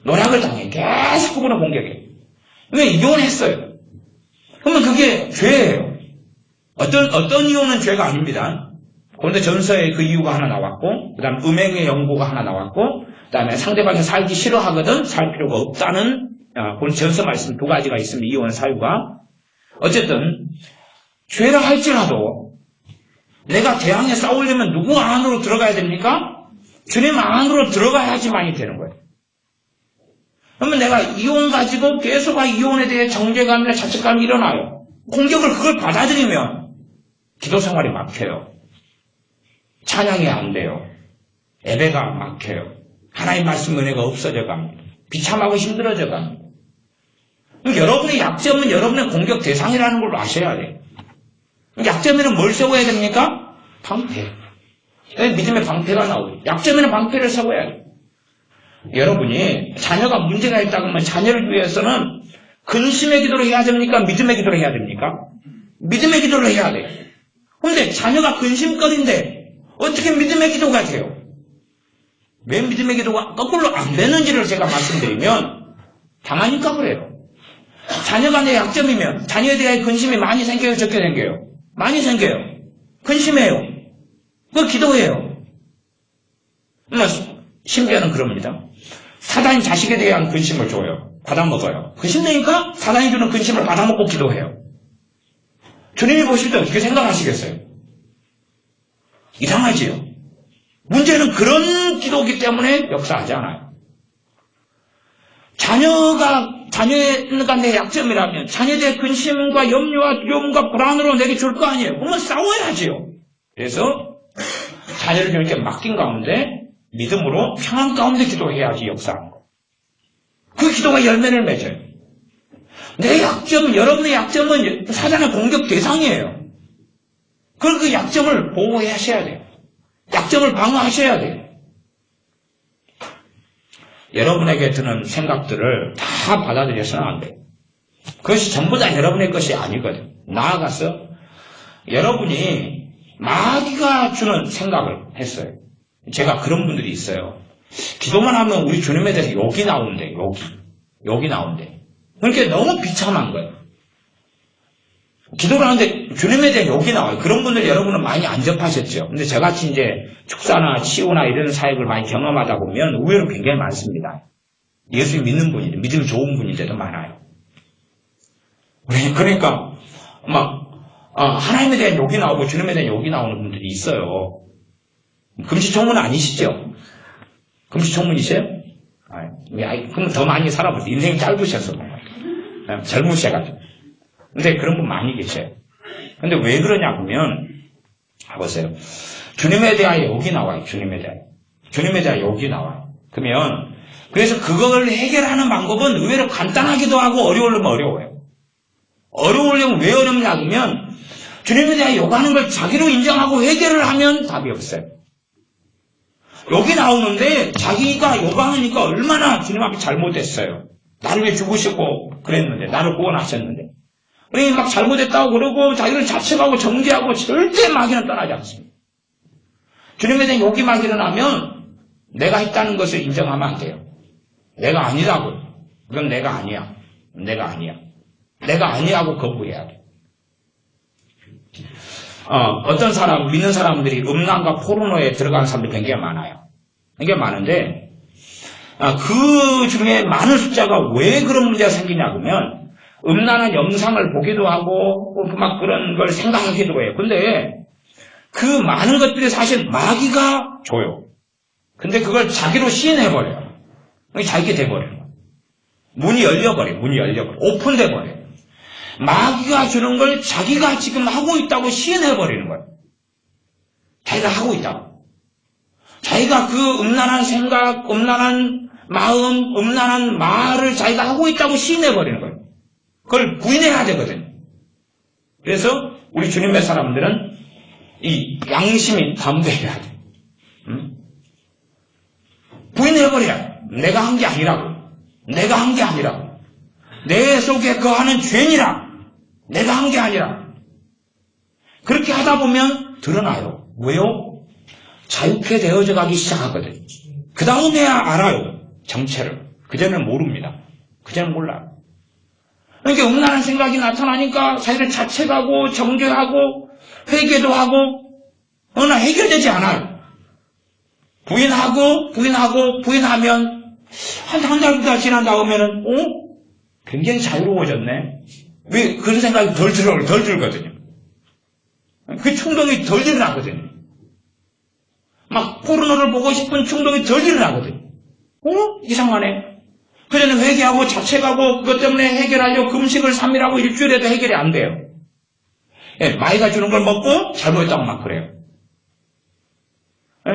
Speaker 1: 노력을 당해. 계속 그분을 공격해. 왜 이혼했어요? 그러면 그게 죄예요. 어떤 이혼은 죄가 아닙니다. 그런데 전서에 그 이유가 하나 나왔고, 그 다음에 음행의 연고가 하나 나왔고, 그 다음에 상대방이 살기 싫어하거든 살 필요가 없다는 그런 전서 말씀 2가지가 있습니다. 이혼 사유가. 어쨌든 죄라 할지라도 내가 대항해 싸우려면 누구 안으로 들어가야 됩니까? 주님 안으로 들어가야지만이 되는 거예요. 그러면 내가 이혼 가지고 계속 이혼에 대해 정죄감이나 자책감이 일어나요. 공격을 그걸 받아들이면 기도 생활이 막혀요. 찬양이 안 돼요. 예배가 막혀요. 하나님 말씀 은혜가 없어져 갑니다. 비참하고 힘들어져 갑니다. 여러분의 약점은 여러분의 공격 대상이라는 걸 아셔야 돼요. 약점에는 뭘 세워야 됩니까? 방패. 믿음의 방패가 나오죠. 약점에는 방패를 세워야 돼요. 여러분이 자녀가 문제가 있다 그러면 자녀를 위해서는 근심의 기도를 해야 됩니까? 믿음의 기도를 해야 됩니까? 믿음의 기도를 해야 돼요. 그런데 자녀가 근심거리인데 어떻게 믿음의 기도가 돼요? 왜 믿음의 기도가 거꾸로 안 되는지를 제가 말씀드리면 당하니까 그래요. 자녀가 내 약점이면 자녀에 대한 근심이 많이 생겨요, 적게 생겨요? 많이 생겨요. 근심해요. 그거 기도해요. 심지어는 그럽니다. 사단이 자식에 대한 근심을 줘요. 받아먹어요. 근심내니까 사단이 주는 근심을 받아먹고 기도해요. 주님이 보실 때 어떻게 생각하시겠어요? 이상하지요? 문제는 그런 기도이기 때문에 역사하지 않아요. 자녀가 내 약점이라면 자녀에 대한 근심과 염려와 두려움과 불안으로 내게 줄 거 아니에요. 그러면 싸워야지요. 그래서 자녀를 이렇게 맡긴 가운데 믿음으로 평안 가운데 기도해야지 역사하는 거. 그 기도가 열매를 맺어요. 내 약점, 여러분의 약점은 사단의 공격 대상이에요. 그럼 그 약점을 보호하셔야 돼요. 약점을 방어하셔야 돼요. 여러분에게 드는 생각들을 다 받아들여서는 안 돼요. 그것이 전부 다 여러분의 것이 아니거든. 나아가서 여러분이 마귀가 주는 생각을 했어요. 제가 그런 분들이 있어요. 기도만 하면 우리 주님에 대해서 욕이 나온대. 욕이 나온대. 그러니까 너무 비참한 거예요. 기도를 하는데 주님에 대한 욕이 나와요. 그런 분들 여러분은 많이 안 접하셨죠. 근데 저같이 이제 축사나 치유나 이런 사역을 많이 경험하다 보면 의외로 굉장히 많습니다. 예수 믿는 분인데, 믿음이 좋은 분인데도 많아요. 그러니까 하나님에 대한 욕이 나오고 주님에 대한 욕이 나오는 분들이 있어요. 금시초문 아니시죠? 금시초문이세요? 그럼 더 많이 살아보세요. 인생이 짧으셔서 젊으셔가지고. 근데 그런 분 많이 계셔요. 근데 왜 그러냐 보면 보세요. 주님에 대한 욕이 나와요. 주님에 대한 욕이 나와요. 그래서 그걸 해결하는 방법은 의외로 간단하기도 하고 어려우려면 어려워요. 어려우려면 왜 어렵냐 그러면 주님에 대한 욕하는 걸 자기로 인정하고 해결을 하면 답이 없어요. 여기 나오는데 자기가 요방하니까 얼마나 주님 앞에 잘못했어요. 나를 위해 죽으시고 그랬는데, 나를 구원하셨는데. 그러니 막 잘못했다고 그러고 자기를 자책하고 정죄하고 절대 마귀는 떠나지 않습니다. 주님에 대한 욕이 막 일어나면 내가 했다는 것을 인정하면 안 돼요. 내가 아니라고. 그건 내가 아니야. 내가 아니야. 내가 아니라고 거부해야 돼. 어떤 사람, 믿는 사람들이 음란과 포르노에 들어가는 사람들이 굉장히 많아요. 굉장히 많은데, 그 중에 많은 숫자가 왜 그런 문제가 생기냐 그러면, 음란한 영상을 보기도 하고, 막 그런 걸 생각하기도 해요. 근데, 그 많은 것들이 사실 마귀가 줘요. 근데 그걸 자기로 시인해버려요. 자기게 돼버려요. 문이 열려버려요. 오픈돼버려요. 마귀가 주는 걸 자기가 지금 하고 있다고 시인해버리는 거예요. 자기가 하고 있다고. 자기가 그 음란한 생각, 음란한 마음, 음란한 말을 자기가 하고 있다고 시인해버리는 거예요. 그걸 부인해야 되거든요. 그래서 우리 주님의 사람들은 이 양심이 담대해야 돼. 부인해버려요. 내가 한 게 아니라고. 내가 한 게 아니라고. 내 속에 거하는 죄니라. 내가 한 게 아니라. 그렇게 하다 보면 드러나요. 왜요? 자유케 되어져 가기 시작하거든. 그 다음에야 알아요. 정체를. 그전에는 모릅니다. 그전에는 몰라요. 그러니까 음란한 생각이 나타나니까 자기를 자책하고 정죄하고 회개도 하고 그러나 해결되지 않아요. 부인하면 한 달도 지난 다음에는 굉장히 자유로워졌네. 왜 그런 생각이 덜 들거든요. 그 충동이 덜 일어나거든요. 막 포르노를 보고 싶은 충동이 덜 일어나거든요. 이상하네. 그전에 회개하고 자책하고 그것 때문에 해결하려고 금식을 3일하고 일주일에도 해결이 안 돼요. 예, 마귀가 주는 걸 먹고 잘못했다고 막 그래요. 예?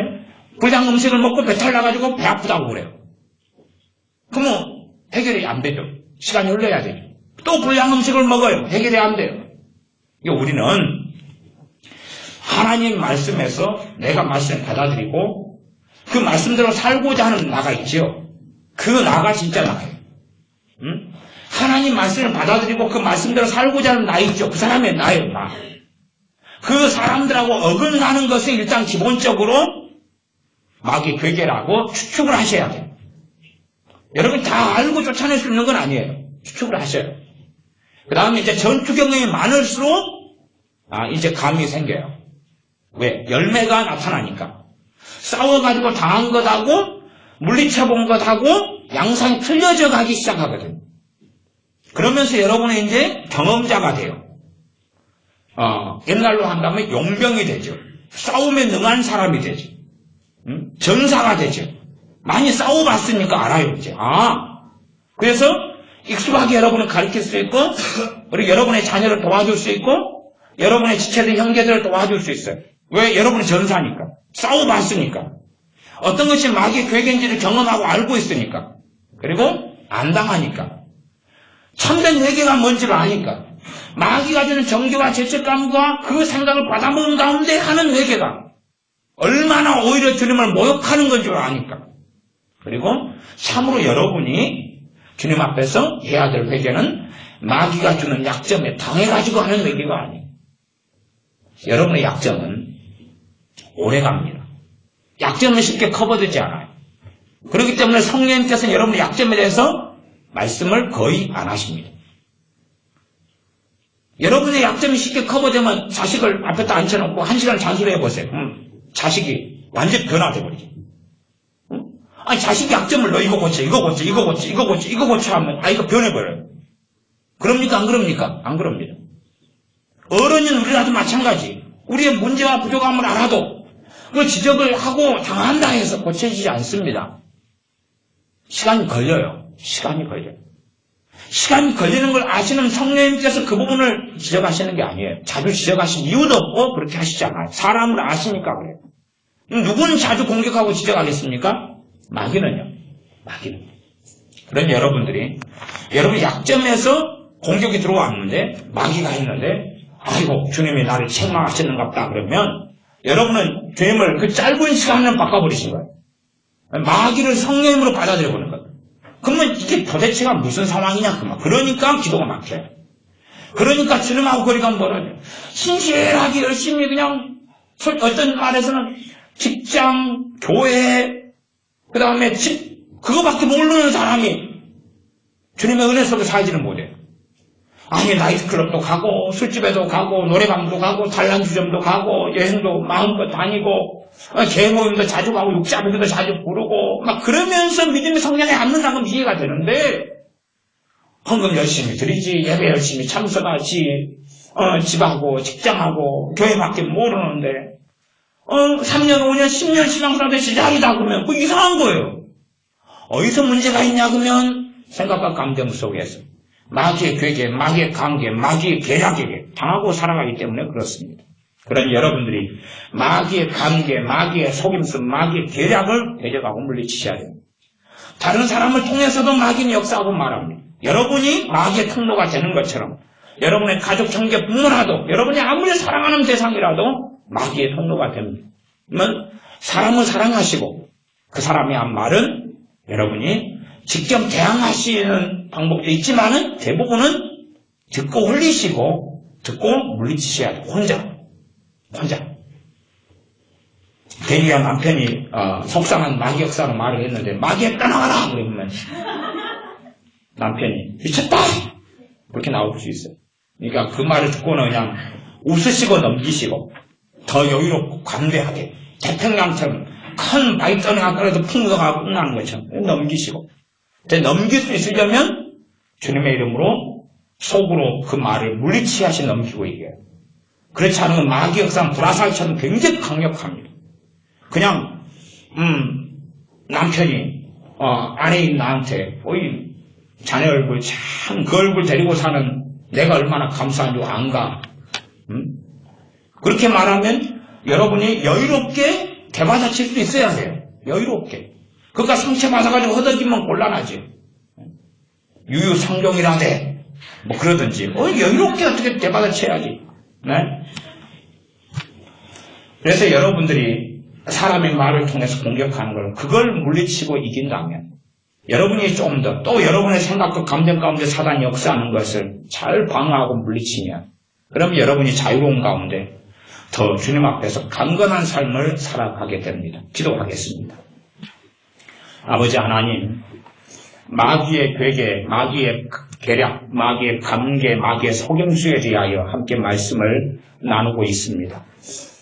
Speaker 1: 불량 음식을 먹고 배탈 나가지고 배 아프다고 그래요. 그러면 해결이 안 되죠. 시간이 흘러야 되죠. 또 불량 음식을 먹어요. 해결이 안 돼요. 우리는 하나님 말씀에서 내가 말씀을 받아들이고 그 말씀대로 살고자 하는 나가 있지요. 그 나가 진짜 나예요. 하나님 말씀을 받아들이고 그 말씀대로 살고자 하는 나 있죠. 그 사람이 나예요. 나. 그 사람들하고 어긋나는 것은 일단 기본적으로 마귀 괴계라고 추측을 하셔야 돼요. 여러분 다 알고 쫓아낼 수 있는 건 아니에요. 추측을 하셔요. 그 다음에 이제 전투 경험이 많을수록 이제 감이 생겨요. 왜? 열매가 나타나니까. 싸워가지고 당한 것하고 물리쳐본 것하고 양상이 틀려져 가기 시작하거든요. 그러면서 여러분은 이제 경험자가 돼요. 옛날로 한다면 용병이 되죠. 싸움에 능한 사람이 되죠. 전사가 되죠. 많이 싸워봤으니까 알아요, 이제. 그래서 익숙하게 여러분을 가르칠 수 있고, 그리고 여러분의 자녀를 도와줄 수 있고, 여러분의 지체들, 형제들을 도와줄 수 있어요. 왜? 여러분이 전사니까. 싸워봤으니까. 어떤 것이 마귀의 괴계인지를 경험하고 알고 있으니까. 그리고 안 당하니까. 참된 회개가 뭔지를 아니까. 마귀가 주는 정죄와 죄책감과 그 생각을 받아먹은 가운데 하는 회개가 얼마나 오히려 주님을 모욕하는 건 줄 아니까. 그리고 참으로 여러분이 주님 앞에서 해야 될 회개는 마귀가 주는 약점에 당해가지고 하는 회개가 아니에요. 여러분의 약점은 오래갑니다. 약점은 쉽게 커버되지 않아요. 그렇기 때문에 성령님께서는 여러분의 약점에 대해서 말씀을 거의 안 하십니다. 여러분의 약점이 쉽게 커버되면 자식을 앞에다 앉혀놓고 1시간 잔소리 해보세요. 자식이 완전히 변화돼버리죠. 아니 자식이 약점을 너 이거 고쳐 하면 이거 변해버려요. 그럽니까 안 그럽니까? 안 그럽니다. 어른인 우리라도 마찬가지. 우리의 문제와 부족함을 알아도 그 지적을 하고 당한다 해서 고쳐지지 않습니다. 시간이 걸려요. 시간이 걸리는 걸 아시는 성령님께서 그 부분을 지적하시는 게 아니에요. 자주 지적하실 이유도 없고 그렇게 하시지 않아요. 사람을 아시니까 그래요. 누구는 자주 공격하고 지적하겠습니까? 마귀는요. 그런 여러분들이 여러분 약점에서 공격이 들어왔는데 마귀가 있는데 아이고 주님이 나를 책망하시는갑다 그러면 여러분은 주님을 그 짧은 시간을 바꿔버리신 거예요. 마귀를 성령님으로 받아들여 보는 거예요. 그러면 이게 도대체가 무슨 상황이냐, 그러니까 기도가 막혀요. 그러니까 주님하고 거리가 멀어져요. 신실하게 열심히 그냥, 어떤 말에서는 직장, 교회, 그 다음에 집, 그거밖에 모르는 사람이 주님의 은혜 속에 살지는 못해요. 아니, 나이트클럽도 가고, 술집에도 가고, 노래방도 가고, 단란주점도 가고, 여행도 마음껏 다니고, 개모임도 자주 가고, 육자부도 자주 부르고, 막 그러면서 믿음의 성장에 앉는다는 건 이해가 되는데, 헌금 열심히 드리지, 예배 열심히 참석하지, 집하고, 직장하고, 교회밖에 모르는데, 3년, 5년, 10년 신앙생활 시작이다 그러면, 그거 이상한 거예요. 어디서 문제가 있냐 그러면, 생각과 감정 속에서. 마귀의 괴계, 마귀의 관계, 마귀의 계략에게 당하고 살아가기 때문에 그렇습니다. 그러니 여러분들이 마귀의 관계, 마귀의 속임수, 마귀의 계략을 대적하고 물리치셔야 됩니다. 다른 사람을 통해서도 마귀는 역사하고 말합니다. 여러분이 마귀의 통로가 되는 것처럼 여러분의 가족, 형제, 부모라도 여러분이 아무리 사랑하는 대상이라도 마귀의 통로가 됩니다. 그러면 사람을 사랑하시고 그 사람이 한 말은 여러분이 직접 대항하시는 방법도 있지만은 대부분은 듣고 홀리시고 듣고 물리치셔야 돼요. 혼자. 데니아 남편이 속상한 마귀 역사로 말을 했는데 마귀에 떠나가라 그러면 남편이 미쳤다 그렇게 나올 수 있어요. 그러니까 그 말을 듣고는 그냥 웃으시고 넘기시고 더 여유롭고 관대하게 태평양처럼 큰 바위떠내가 그래도 풍성하고 끝나는 것처럼 넘기시고 넘길 수 있으려면 주님의 이름으로 속으로 그 말을 물리치하시 넘기고 얘기해요. 그렇지 않으면 마귀 역사는 불화살처럼 굉장히 강력합니다. 그냥 남편이 아내인 나한테 어이 자네 얼굴 참 그 얼굴 데리고 사는 내가 얼마나 감사한 줄 안가. 그렇게 말하면 여러분이 여유롭게 대받아칠 수 있어야 돼요. 여유롭게. 그러니까 상처받아가지고 허덕이면 곤란하지. 유유상종이라네. 뭐 그러든지. 여유롭게 어떻게 대받아쳐야지. 네? 그래서 여러분들이 사람의 말을 통해서 공격하는 걸 그걸 물리치고 이긴다면 여러분이 좀 더 또 여러분의 생각과 감정 가운데 사단이 역사하는 것을 잘 방어하고 물리치면 그럼 여러분이 자유로운 가운데 더 주님 앞에서 강건한 삶을 살아가게 됩니다. 기도하겠습니다. 아버지 하나님, 마귀의 괴계, 마귀의 계략, 마귀의 관계, 마귀의 속임수에 대하여 함께 말씀을 나누고 있습니다.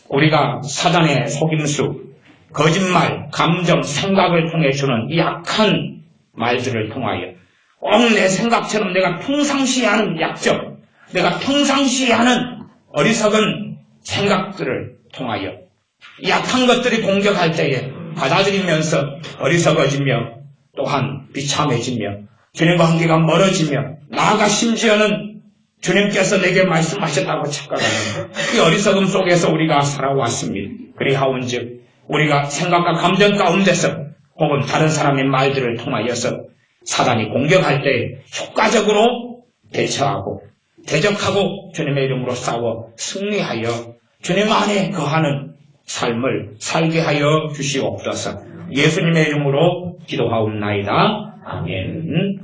Speaker 1: 우리가 사단의 속임수, 거짓말, 감정, 생각을 통해 주는 이 약한 말들을 통하여 꼭 내 생각처럼 내가 평상시에 하는 약점, 내가 평상시에 하는 어리석은 생각들을 통하여 약한 것들이 공격할 때에 받아들이면서 어리석어지며 또한 비참해지며 주님과 관계가 멀어지며 나아가 심지어는 주님께서 내게 말씀하셨다고 착각하는 이 어리석음 속에서 우리가 살아왔습니다. 그리하온즉 우리가 생각과 감정 가운데서 혹은 다른 사람의 말들을 통하여서 사단이 공격할 때 효과적으로 대처하고 대적하고 주님의 이름으로 싸워 승리하여 주님 안에 거하는 삶을 살게 하여 주시옵소서. 예수님의 이름으로 기도하옵나이다. 아멘.